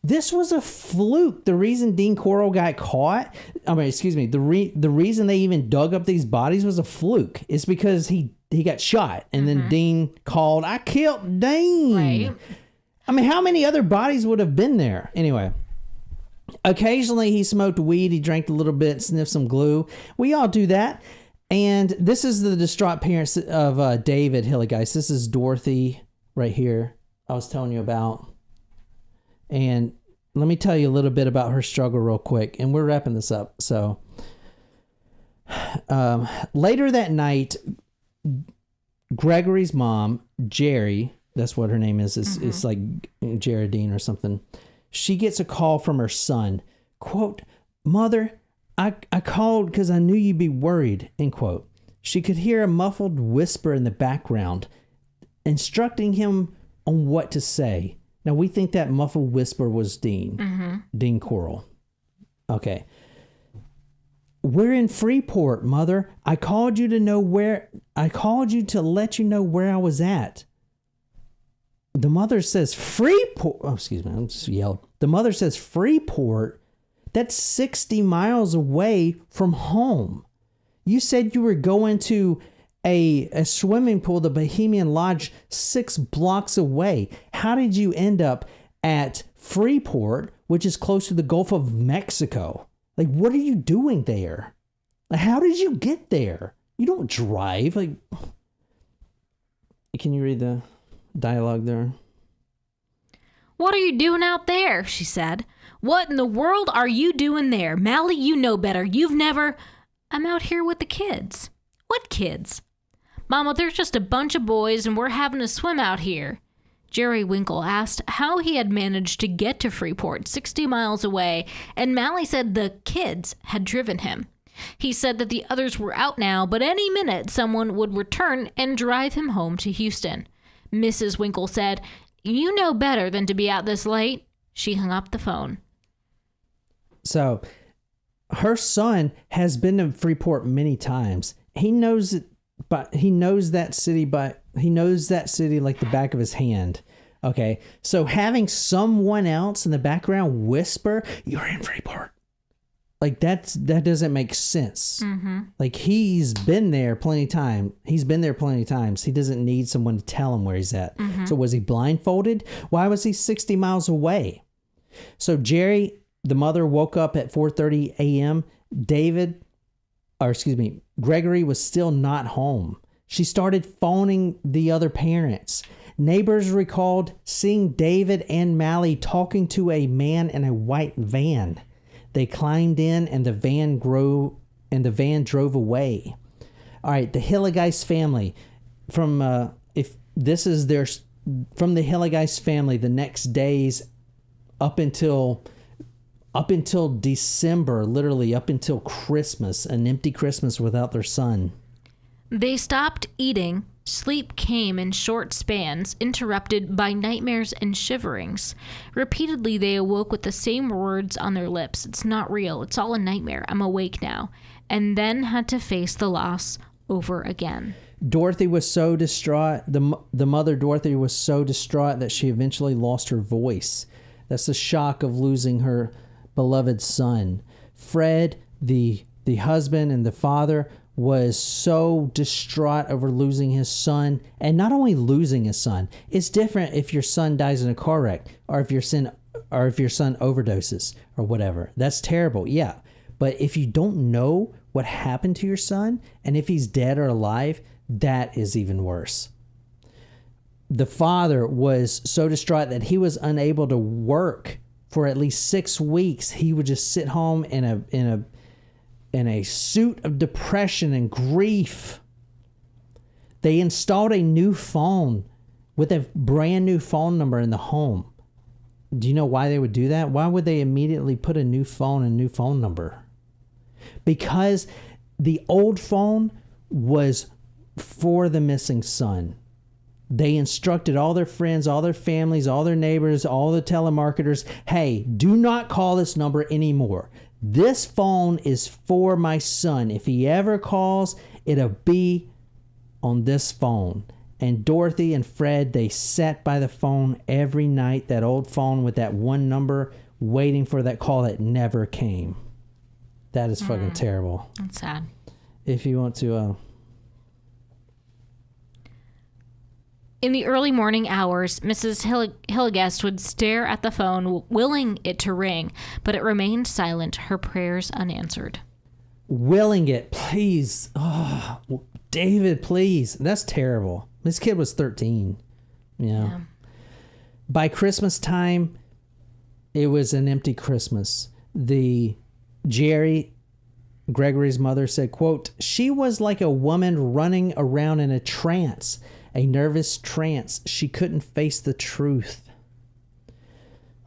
S1: This was a fluke. The reason Dean Corll got caught, the reason they even dug up these bodies was a fluke. It's because he got shot, and then Dean called, I killed Dean.
S2: Right.
S1: I mean, how many other bodies would have been there? Anyway, occasionally he smoked weed, he drank a little bit, sniffed some glue. We all do that. And this is the distraught parents of David Hilligeist. This is Dorothy right here I was telling you about. And let me tell you a little bit about her struggle real quick. And we're wrapping this up. So later that night, Gregory's mom, Jerry, that's what her name is. It's like Geraldine or something. She gets a call from her son. Quote, Mother, I called because I knew you'd be worried, end quote. She could hear a muffled whisper in the background, instructing him on what to say. Now, we think that muffled whisper was Dean. Dean Corll. Okay. We're in Freeport, Mother. I called you to let you know where I was at. The mother says Freeport. Oh, excuse me. I'm just yelled. The mother says Freeport. That's 60 miles away from home. You said you were going to a swimming pool, the Bohemian Lodge, 6 blocks away. How did you end up at Freeport, which is close to the Gulf of Mexico? Like, what are you doing there? How did you get there? You don't drive. Like, can you read the dialogue there?
S2: What are you doing out there? She said. What in the world are you doing there? Mally, you know better. You've never... I'm out here with the kids. What kids? Mama, there's just a bunch of boys and we're having a swim out here. Jerry Winkle asked how he had managed to get to Freeport 60 miles away, and Mally said the kids had driven him. He said that the others were out now, but any minute someone would return and drive him home to Houston. Mrs. Winkle said, You know better than to be out this late. She hung up the phone.
S1: So, her son has been to Freeport many times. He knows it, but he knows that city like the back of his hand. Okay, so having someone else in the background whisper, "You're in Freeport," like that doesn't make sense. Like, he's been there plenty of times. He doesn't need someone to tell him where he's at. So was he blindfolded? Why was he 60 miles away? So Jerry, the mother, woke up at 4:30 a.m. Gregory was still not home. She started phoning the other parents. Neighbors recalled seeing David and Mally talking to a man in a white van. They climbed in and the van drove away. All right, the Hilligeist family. From the Hilligeist family, the next days up until December, literally up until Christmas, an empty Christmas without their son.
S2: They stopped eating, Sleep came in short spans, interrupted by nightmares and shiverings. Repeatedly, they awoke with the same words on their lips. It's not real. It's all a nightmare. I'm awake now. And then had to face the loss over again.
S1: Dorothy was so distraught. The mother, Dorothy, was so distraught that she eventually lost her voice. That's the shock of losing her beloved son. Fred, the husband and the father, was so distraught over losing his son. And not only losing his son, it's different if your son dies in a car wreck or if your son overdoses or whatever. That's terrible, yeah. But if you don't know what happened to your son and if he's dead or alive, that is even worse. The father was so distraught that he was unable to work for at least 6 weeks. He would just sit home in a suit of depression and grief. They installed a new phone with a brand new phone number in the home. Do you know why they would do that? Why would they immediately put a new phone and new phone number? Because the old phone was for the missing son. They instructed all their friends, all their families, all their neighbors, all the telemarketers, hey, do not call this number anymore. This phone is for my son. If he ever calls, it'll be on this phone. And Dorothy and Fred, they sat by the phone every night, that old phone with that one number, waiting for that call that never came. That is fucking terrible.
S2: That's sad.
S1: If you want to...
S2: In the early morning hours, Mrs. Hilligest would stare at the phone, willing it to ring, but it remained silent, her prayers unanswered.
S1: Willing it, please. Oh, David, please. That's terrible. This kid was 13. Yeah. By Christmas time, it was an empty Christmas. Gregory's mother said, quote, she was like a woman running around in a trance. A nervous trance. She couldn't face the truth.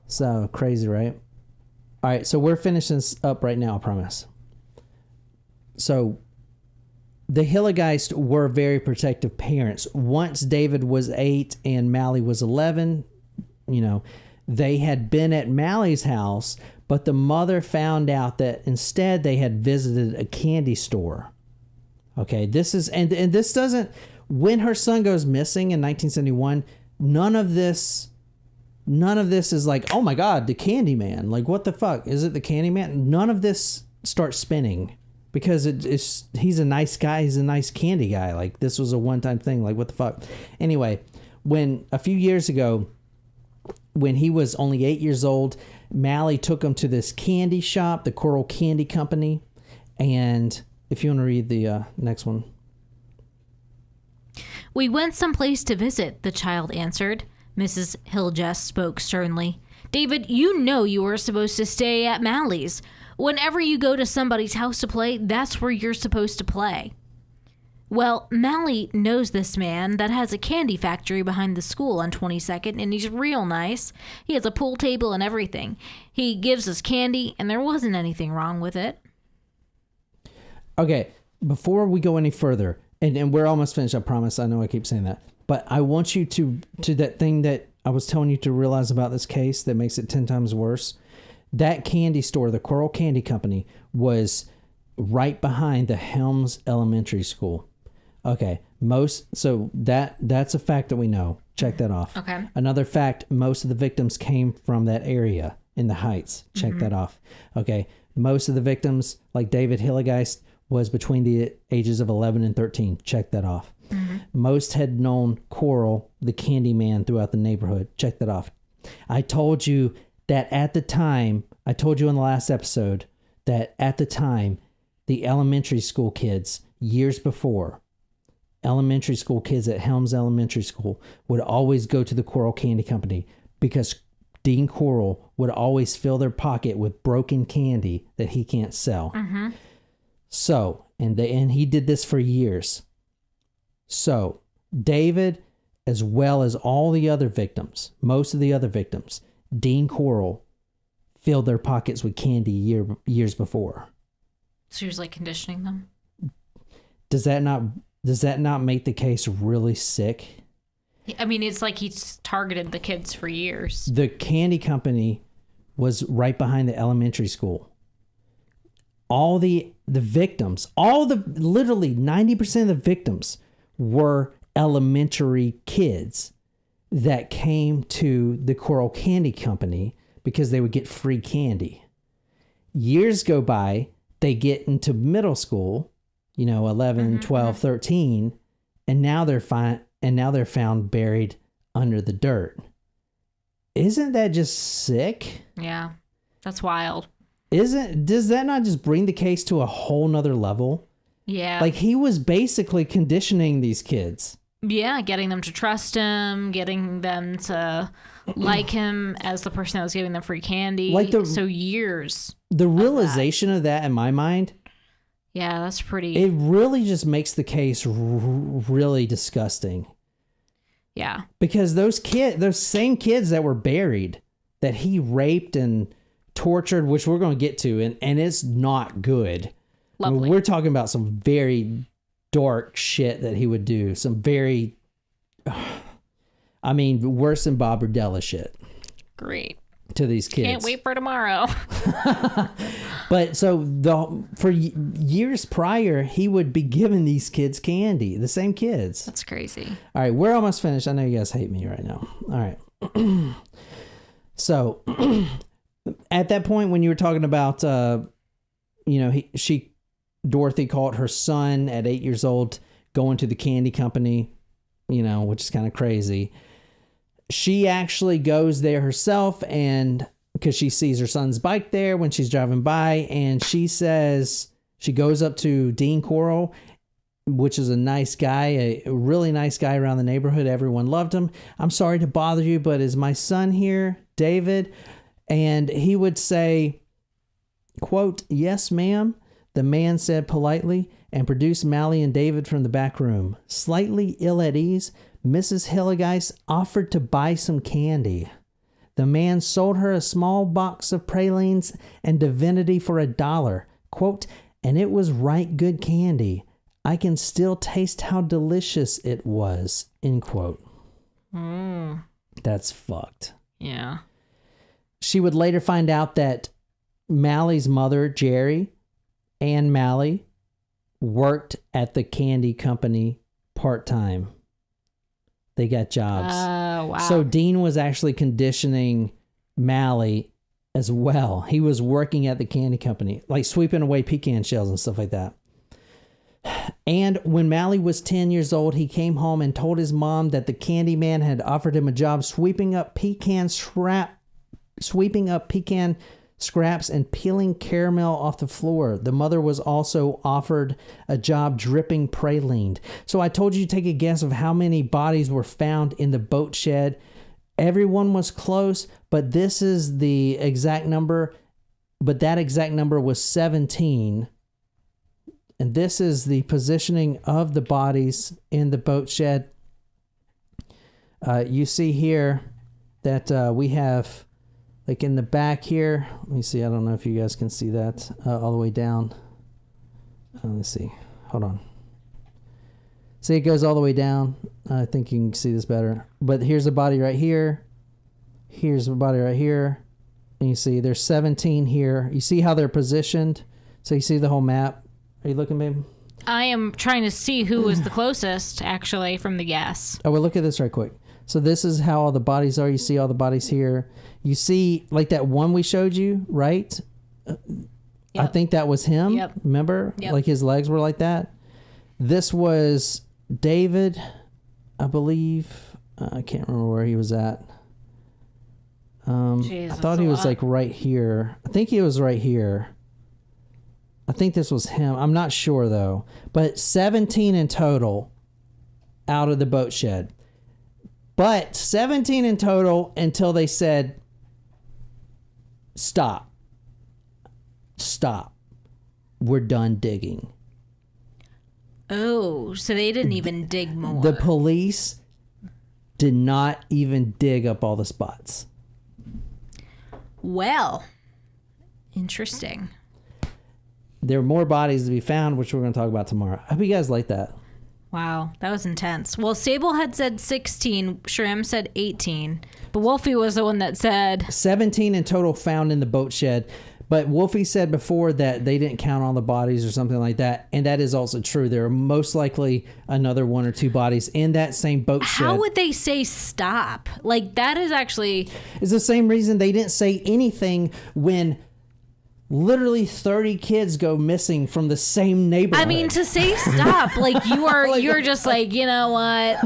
S1: So crazy, right? All right, so we're finishing this up right now, I promise. So the Hilligeists were very protective parents. Once David was 8 and Mally was 11, they had been at Mally's house, but the mother found out that instead they had visited a candy store. Okay, this is, and this doesn't, when her son goes missing in 1971, none of this is like, oh my God, the Candy Man. Like, what the fuck? Is it the Candy Man? None of this starts spinning because he's a nice guy. He's a nice candy guy. Like, this was a one-time thing. Like, what the fuck? Anyway, when a few years ago, when he was only 8 years old, Mally took him to this candy shop, the Corll Candy Company. And if you want to read the next one.
S2: We went someplace to visit, the child answered. Mrs. Hilligest spoke sternly. David, you know you were supposed to stay at Mally's. Whenever you go to somebody's house to play, that's where you're supposed to play. Well, Mally knows this man that has a candy factory behind the school on 22nd, and he's real nice. He has a pool table and everything. He gives us candy, and there wasn't anything wrong with it.
S1: Okay, before we go any further, and we're almost finished, I promise. I know I keep saying that. But I want you to that thing that I was telling you to realize about this case that makes it 10 times worse. That candy store, the Corll Candy Company, was right behind the Helms Elementary School. Okay, so that's a fact that we know. Check that off.
S2: Okay.
S1: Another fact, most of the victims came from that area in the Heights. Check that off. Okay, most of the victims, like David Hilligeist, was between the ages of 11 and 13. Check that off. Most had known Corll, the candy man, throughout the neighborhood. Check that off. I told you that at the time, I told you in the last episode, that at the time, the elementary school kids, years before, elementary school kids at Helms Elementary School would always go to the Corll Candy Company because Dean Corll would always fill their pocket with broken candy that he can't sell. So, and he did this for years. So, David, as well as all the other victims, most of the other victims, Dean Corll filled their pockets with candy years before.
S2: So he was like conditioning them?
S1: Does that not does that not make the case really sick?
S2: I mean, it's like he's targeted the kids for years.
S1: The candy company was right behind the elementary school. All the victims, literally 90% of the victims were elementary kids that came to the Corll Candy Company because they would get free candy. Years go by, they get into middle school, 11, 12, 13, and now they're found buried under the dirt. Isn't that just sick?
S2: Yeah, that's wild.
S1: Does that not just bring the case to a whole nother level?
S2: Yeah.
S1: Like, he was basically conditioning these kids.
S2: Yeah, getting them to trust him, getting them to like him as the person that was giving them free candy. So years.
S1: The realization of that in my mind.
S2: Yeah, that's pretty.
S1: It really just makes the case really disgusting.
S2: Yeah. Because
S1: those same kids that were buried, that he raped and tortured, which we're going to get to, and it's not good.
S2: Lovely.
S1: I mean, we're talking about some very dark shit that he would do. Some very, worse than Bob Burdella shit.
S2: Great.
S1: To these kids.
S2: Can't wait for tomorrow.
S1: But for years prior, he would be giving these kids candy. The same kids.
S2: That's crazy.
S1: All right, we're almost finished. I know you guys hate me right now. All right. So, at that point when you were talking about, Dorothy called her son at 8 years old going to the candy company, which is kind of crazy. She actually goes there herself, and because she sees her son's bike there when she's driving by, and she says, she goes up to Dean Corll, which is a nice guy, a really nice guy around the neighborhood. Everyone loved him. I'm sorry to bother you, but is my son here, David? And he would say, quote, "Yes, ma'am," the man said politely, and produced Mally and David from the back room. Slightly ill at ease, Mrs. Hilligeist offered to buy some candy. The man sold her a small box of pralines and divinity for $1. Quote, "And it was right good candy. I can still taste how delicious it was." End quote. That's fucked.
S2: Yeah.
S1: She would later find out that Mally's mother, Jerry, and Mally worked at the candy company part-time. They got jobs.
S2: Oh, wow.
S1: So Dean was actually conditioning Mally as well. He was working at the candy company, like sweeping away pecan shells and stuff like that. And when Mally was 10 years old, he came home and told his mom that the candy man had offered him a job sweeping up pecan scraps and peeling caramel off the floor. The mother was also offered a job dripping praline. So I told you to take a guess of how many bodies were found in the boat shed. Everyone was close, but this is the exact number. But that exact number was 17. And this is the positioning of the bodies in the boat shed. You see here that we have, like in the back here, let me see, I don't know if you guys can see that all the way down. Let's see, hold on. See, it goes all the way down. I think you can see this better. But here's the body right here. Here's the body right here. And you see there's 17 here. You see how they're positioned? So you see the whole map. Are you looking, babe?
S2: I am trying to see who was the closest, actually, from the guess.
S1: Oh, well, look at this right quick. So this is how all the bodies are. You see all the bodies here. You see, like that one we showed you, right? Yep. I think that was him.
S2: Yep.
S1: Remember?
S2: Yep.
S1: Like his legs were like that. This was David, I believe. I can't remember where he was at.
S2: Jeez,
S1: I thought he was like right here. I think he was right here. I think this was him. I'm not sure though. But 17 in total out of the boat shed. But 17 in total until they said, stop. Stop. We're done digging.
S2: Oh, so they didn't even dig more.
S1: The police did not even dig up all the spots.
S2: Well, interesting.
S1: There are more bodies to be found, which we're going to talk about tomorrow. I hope you guys like that.
S2: Wow, that was intense. Well, Sable had said 16, Shram said 18, but Wolfie was the one that said
S1: 17 in total found in the boat shed. But Wolfie said before that they didn't count all the bodies or something like that. And that is also true. There are most likely another 1 or 2 bodies in that same boat shed.
S2: How would they say stop? Like, that is actually...
S1: It's the same reason they didn't say anything when literally 30 kids go missing from the same neighborhood.
S2: I mean, to say stop, like, you are, you're just like, you know what?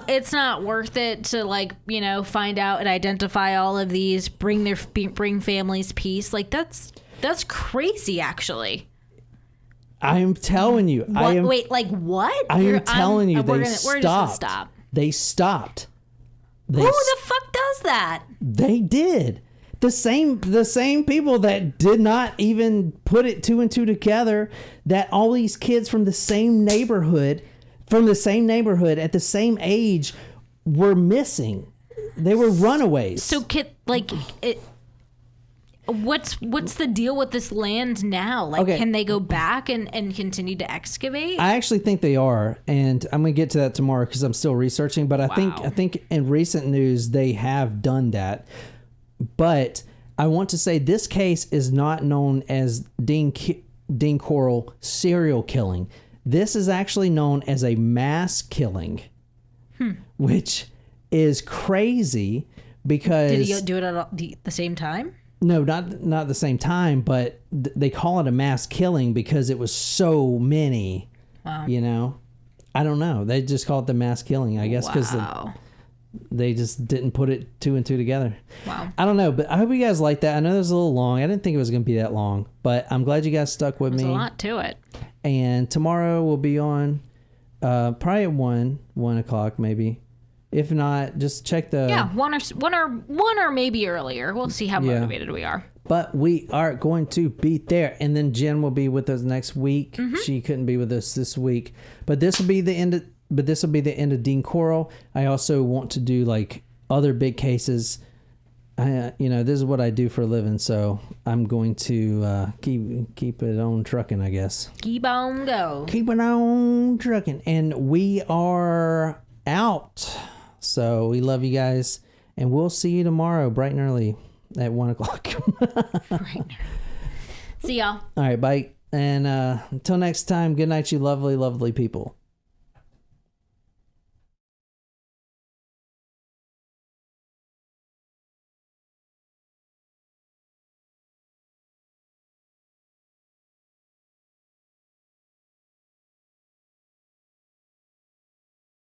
S2: It's not worth it to, like, you know, find out and identify all of these, bring families peace. Like, that's crazy, actually.
S1: I'm telling you.
S2: Wait, like what?
S1: I'm telling you,
S2: we're
S1: they
S2: just gonna
S1: stopped.
S2: Stop.
S1: They stopped.
S2: Who the fuck does that?
S1: They did. The same people that did not even put it 2 and 2 together, that all these kids from the same neighborhood at the same age were missing. They were runaways.
S2: So what's the deal with this land now? Like,
S1: Okay.
S2: can they go back and continue to excavate?
S1: I actually think they are, and I'm gonna get to that tomorrow because I'm still researching. But I think in recent news they have done that. But I want to say this case is not known as Dean Corll serial killing. This is actually known as a mass killing, which is crazy because...
S2: Did he do it at the same time?
S1: No, not the same time, but they call it a mass killing because it was so many.
S2: Wow.
S1: You know? I don't know. They just call it the mass killing, I guess, because they just didn't put it 2 and 2 together.
S2: Wow.
S1: I don't know, but I hope you guys like that. I know it was a little long. I didn't think it was going to be that long, but I'm glad you guys stuck with me.
S2: There's a lot to it.
S1: And tomorrow we'll be on probably at 1 o'clock maybe. If not, just check the...
S2: Yeah, one or maybe earlier. We'll see how motivated we are.
S1: But we are going to be there. And then Jen will be with us next week. Mm-hmm. She couldn't be with us this week. But this will be the end of Dean Corll. I also want to do like other big cases. This is what I do for a living, so I'm going to keep it on trucking, I guess.
S2: Keep on go.
S1: Keep it on trucking. And we are out. So we love you guys. And we'll see you tomorrow, bright and early at 1 o'clock.
S2: Right. See y'all.
S1: All right, bye. And until next time, good night, you lovely, lovely people.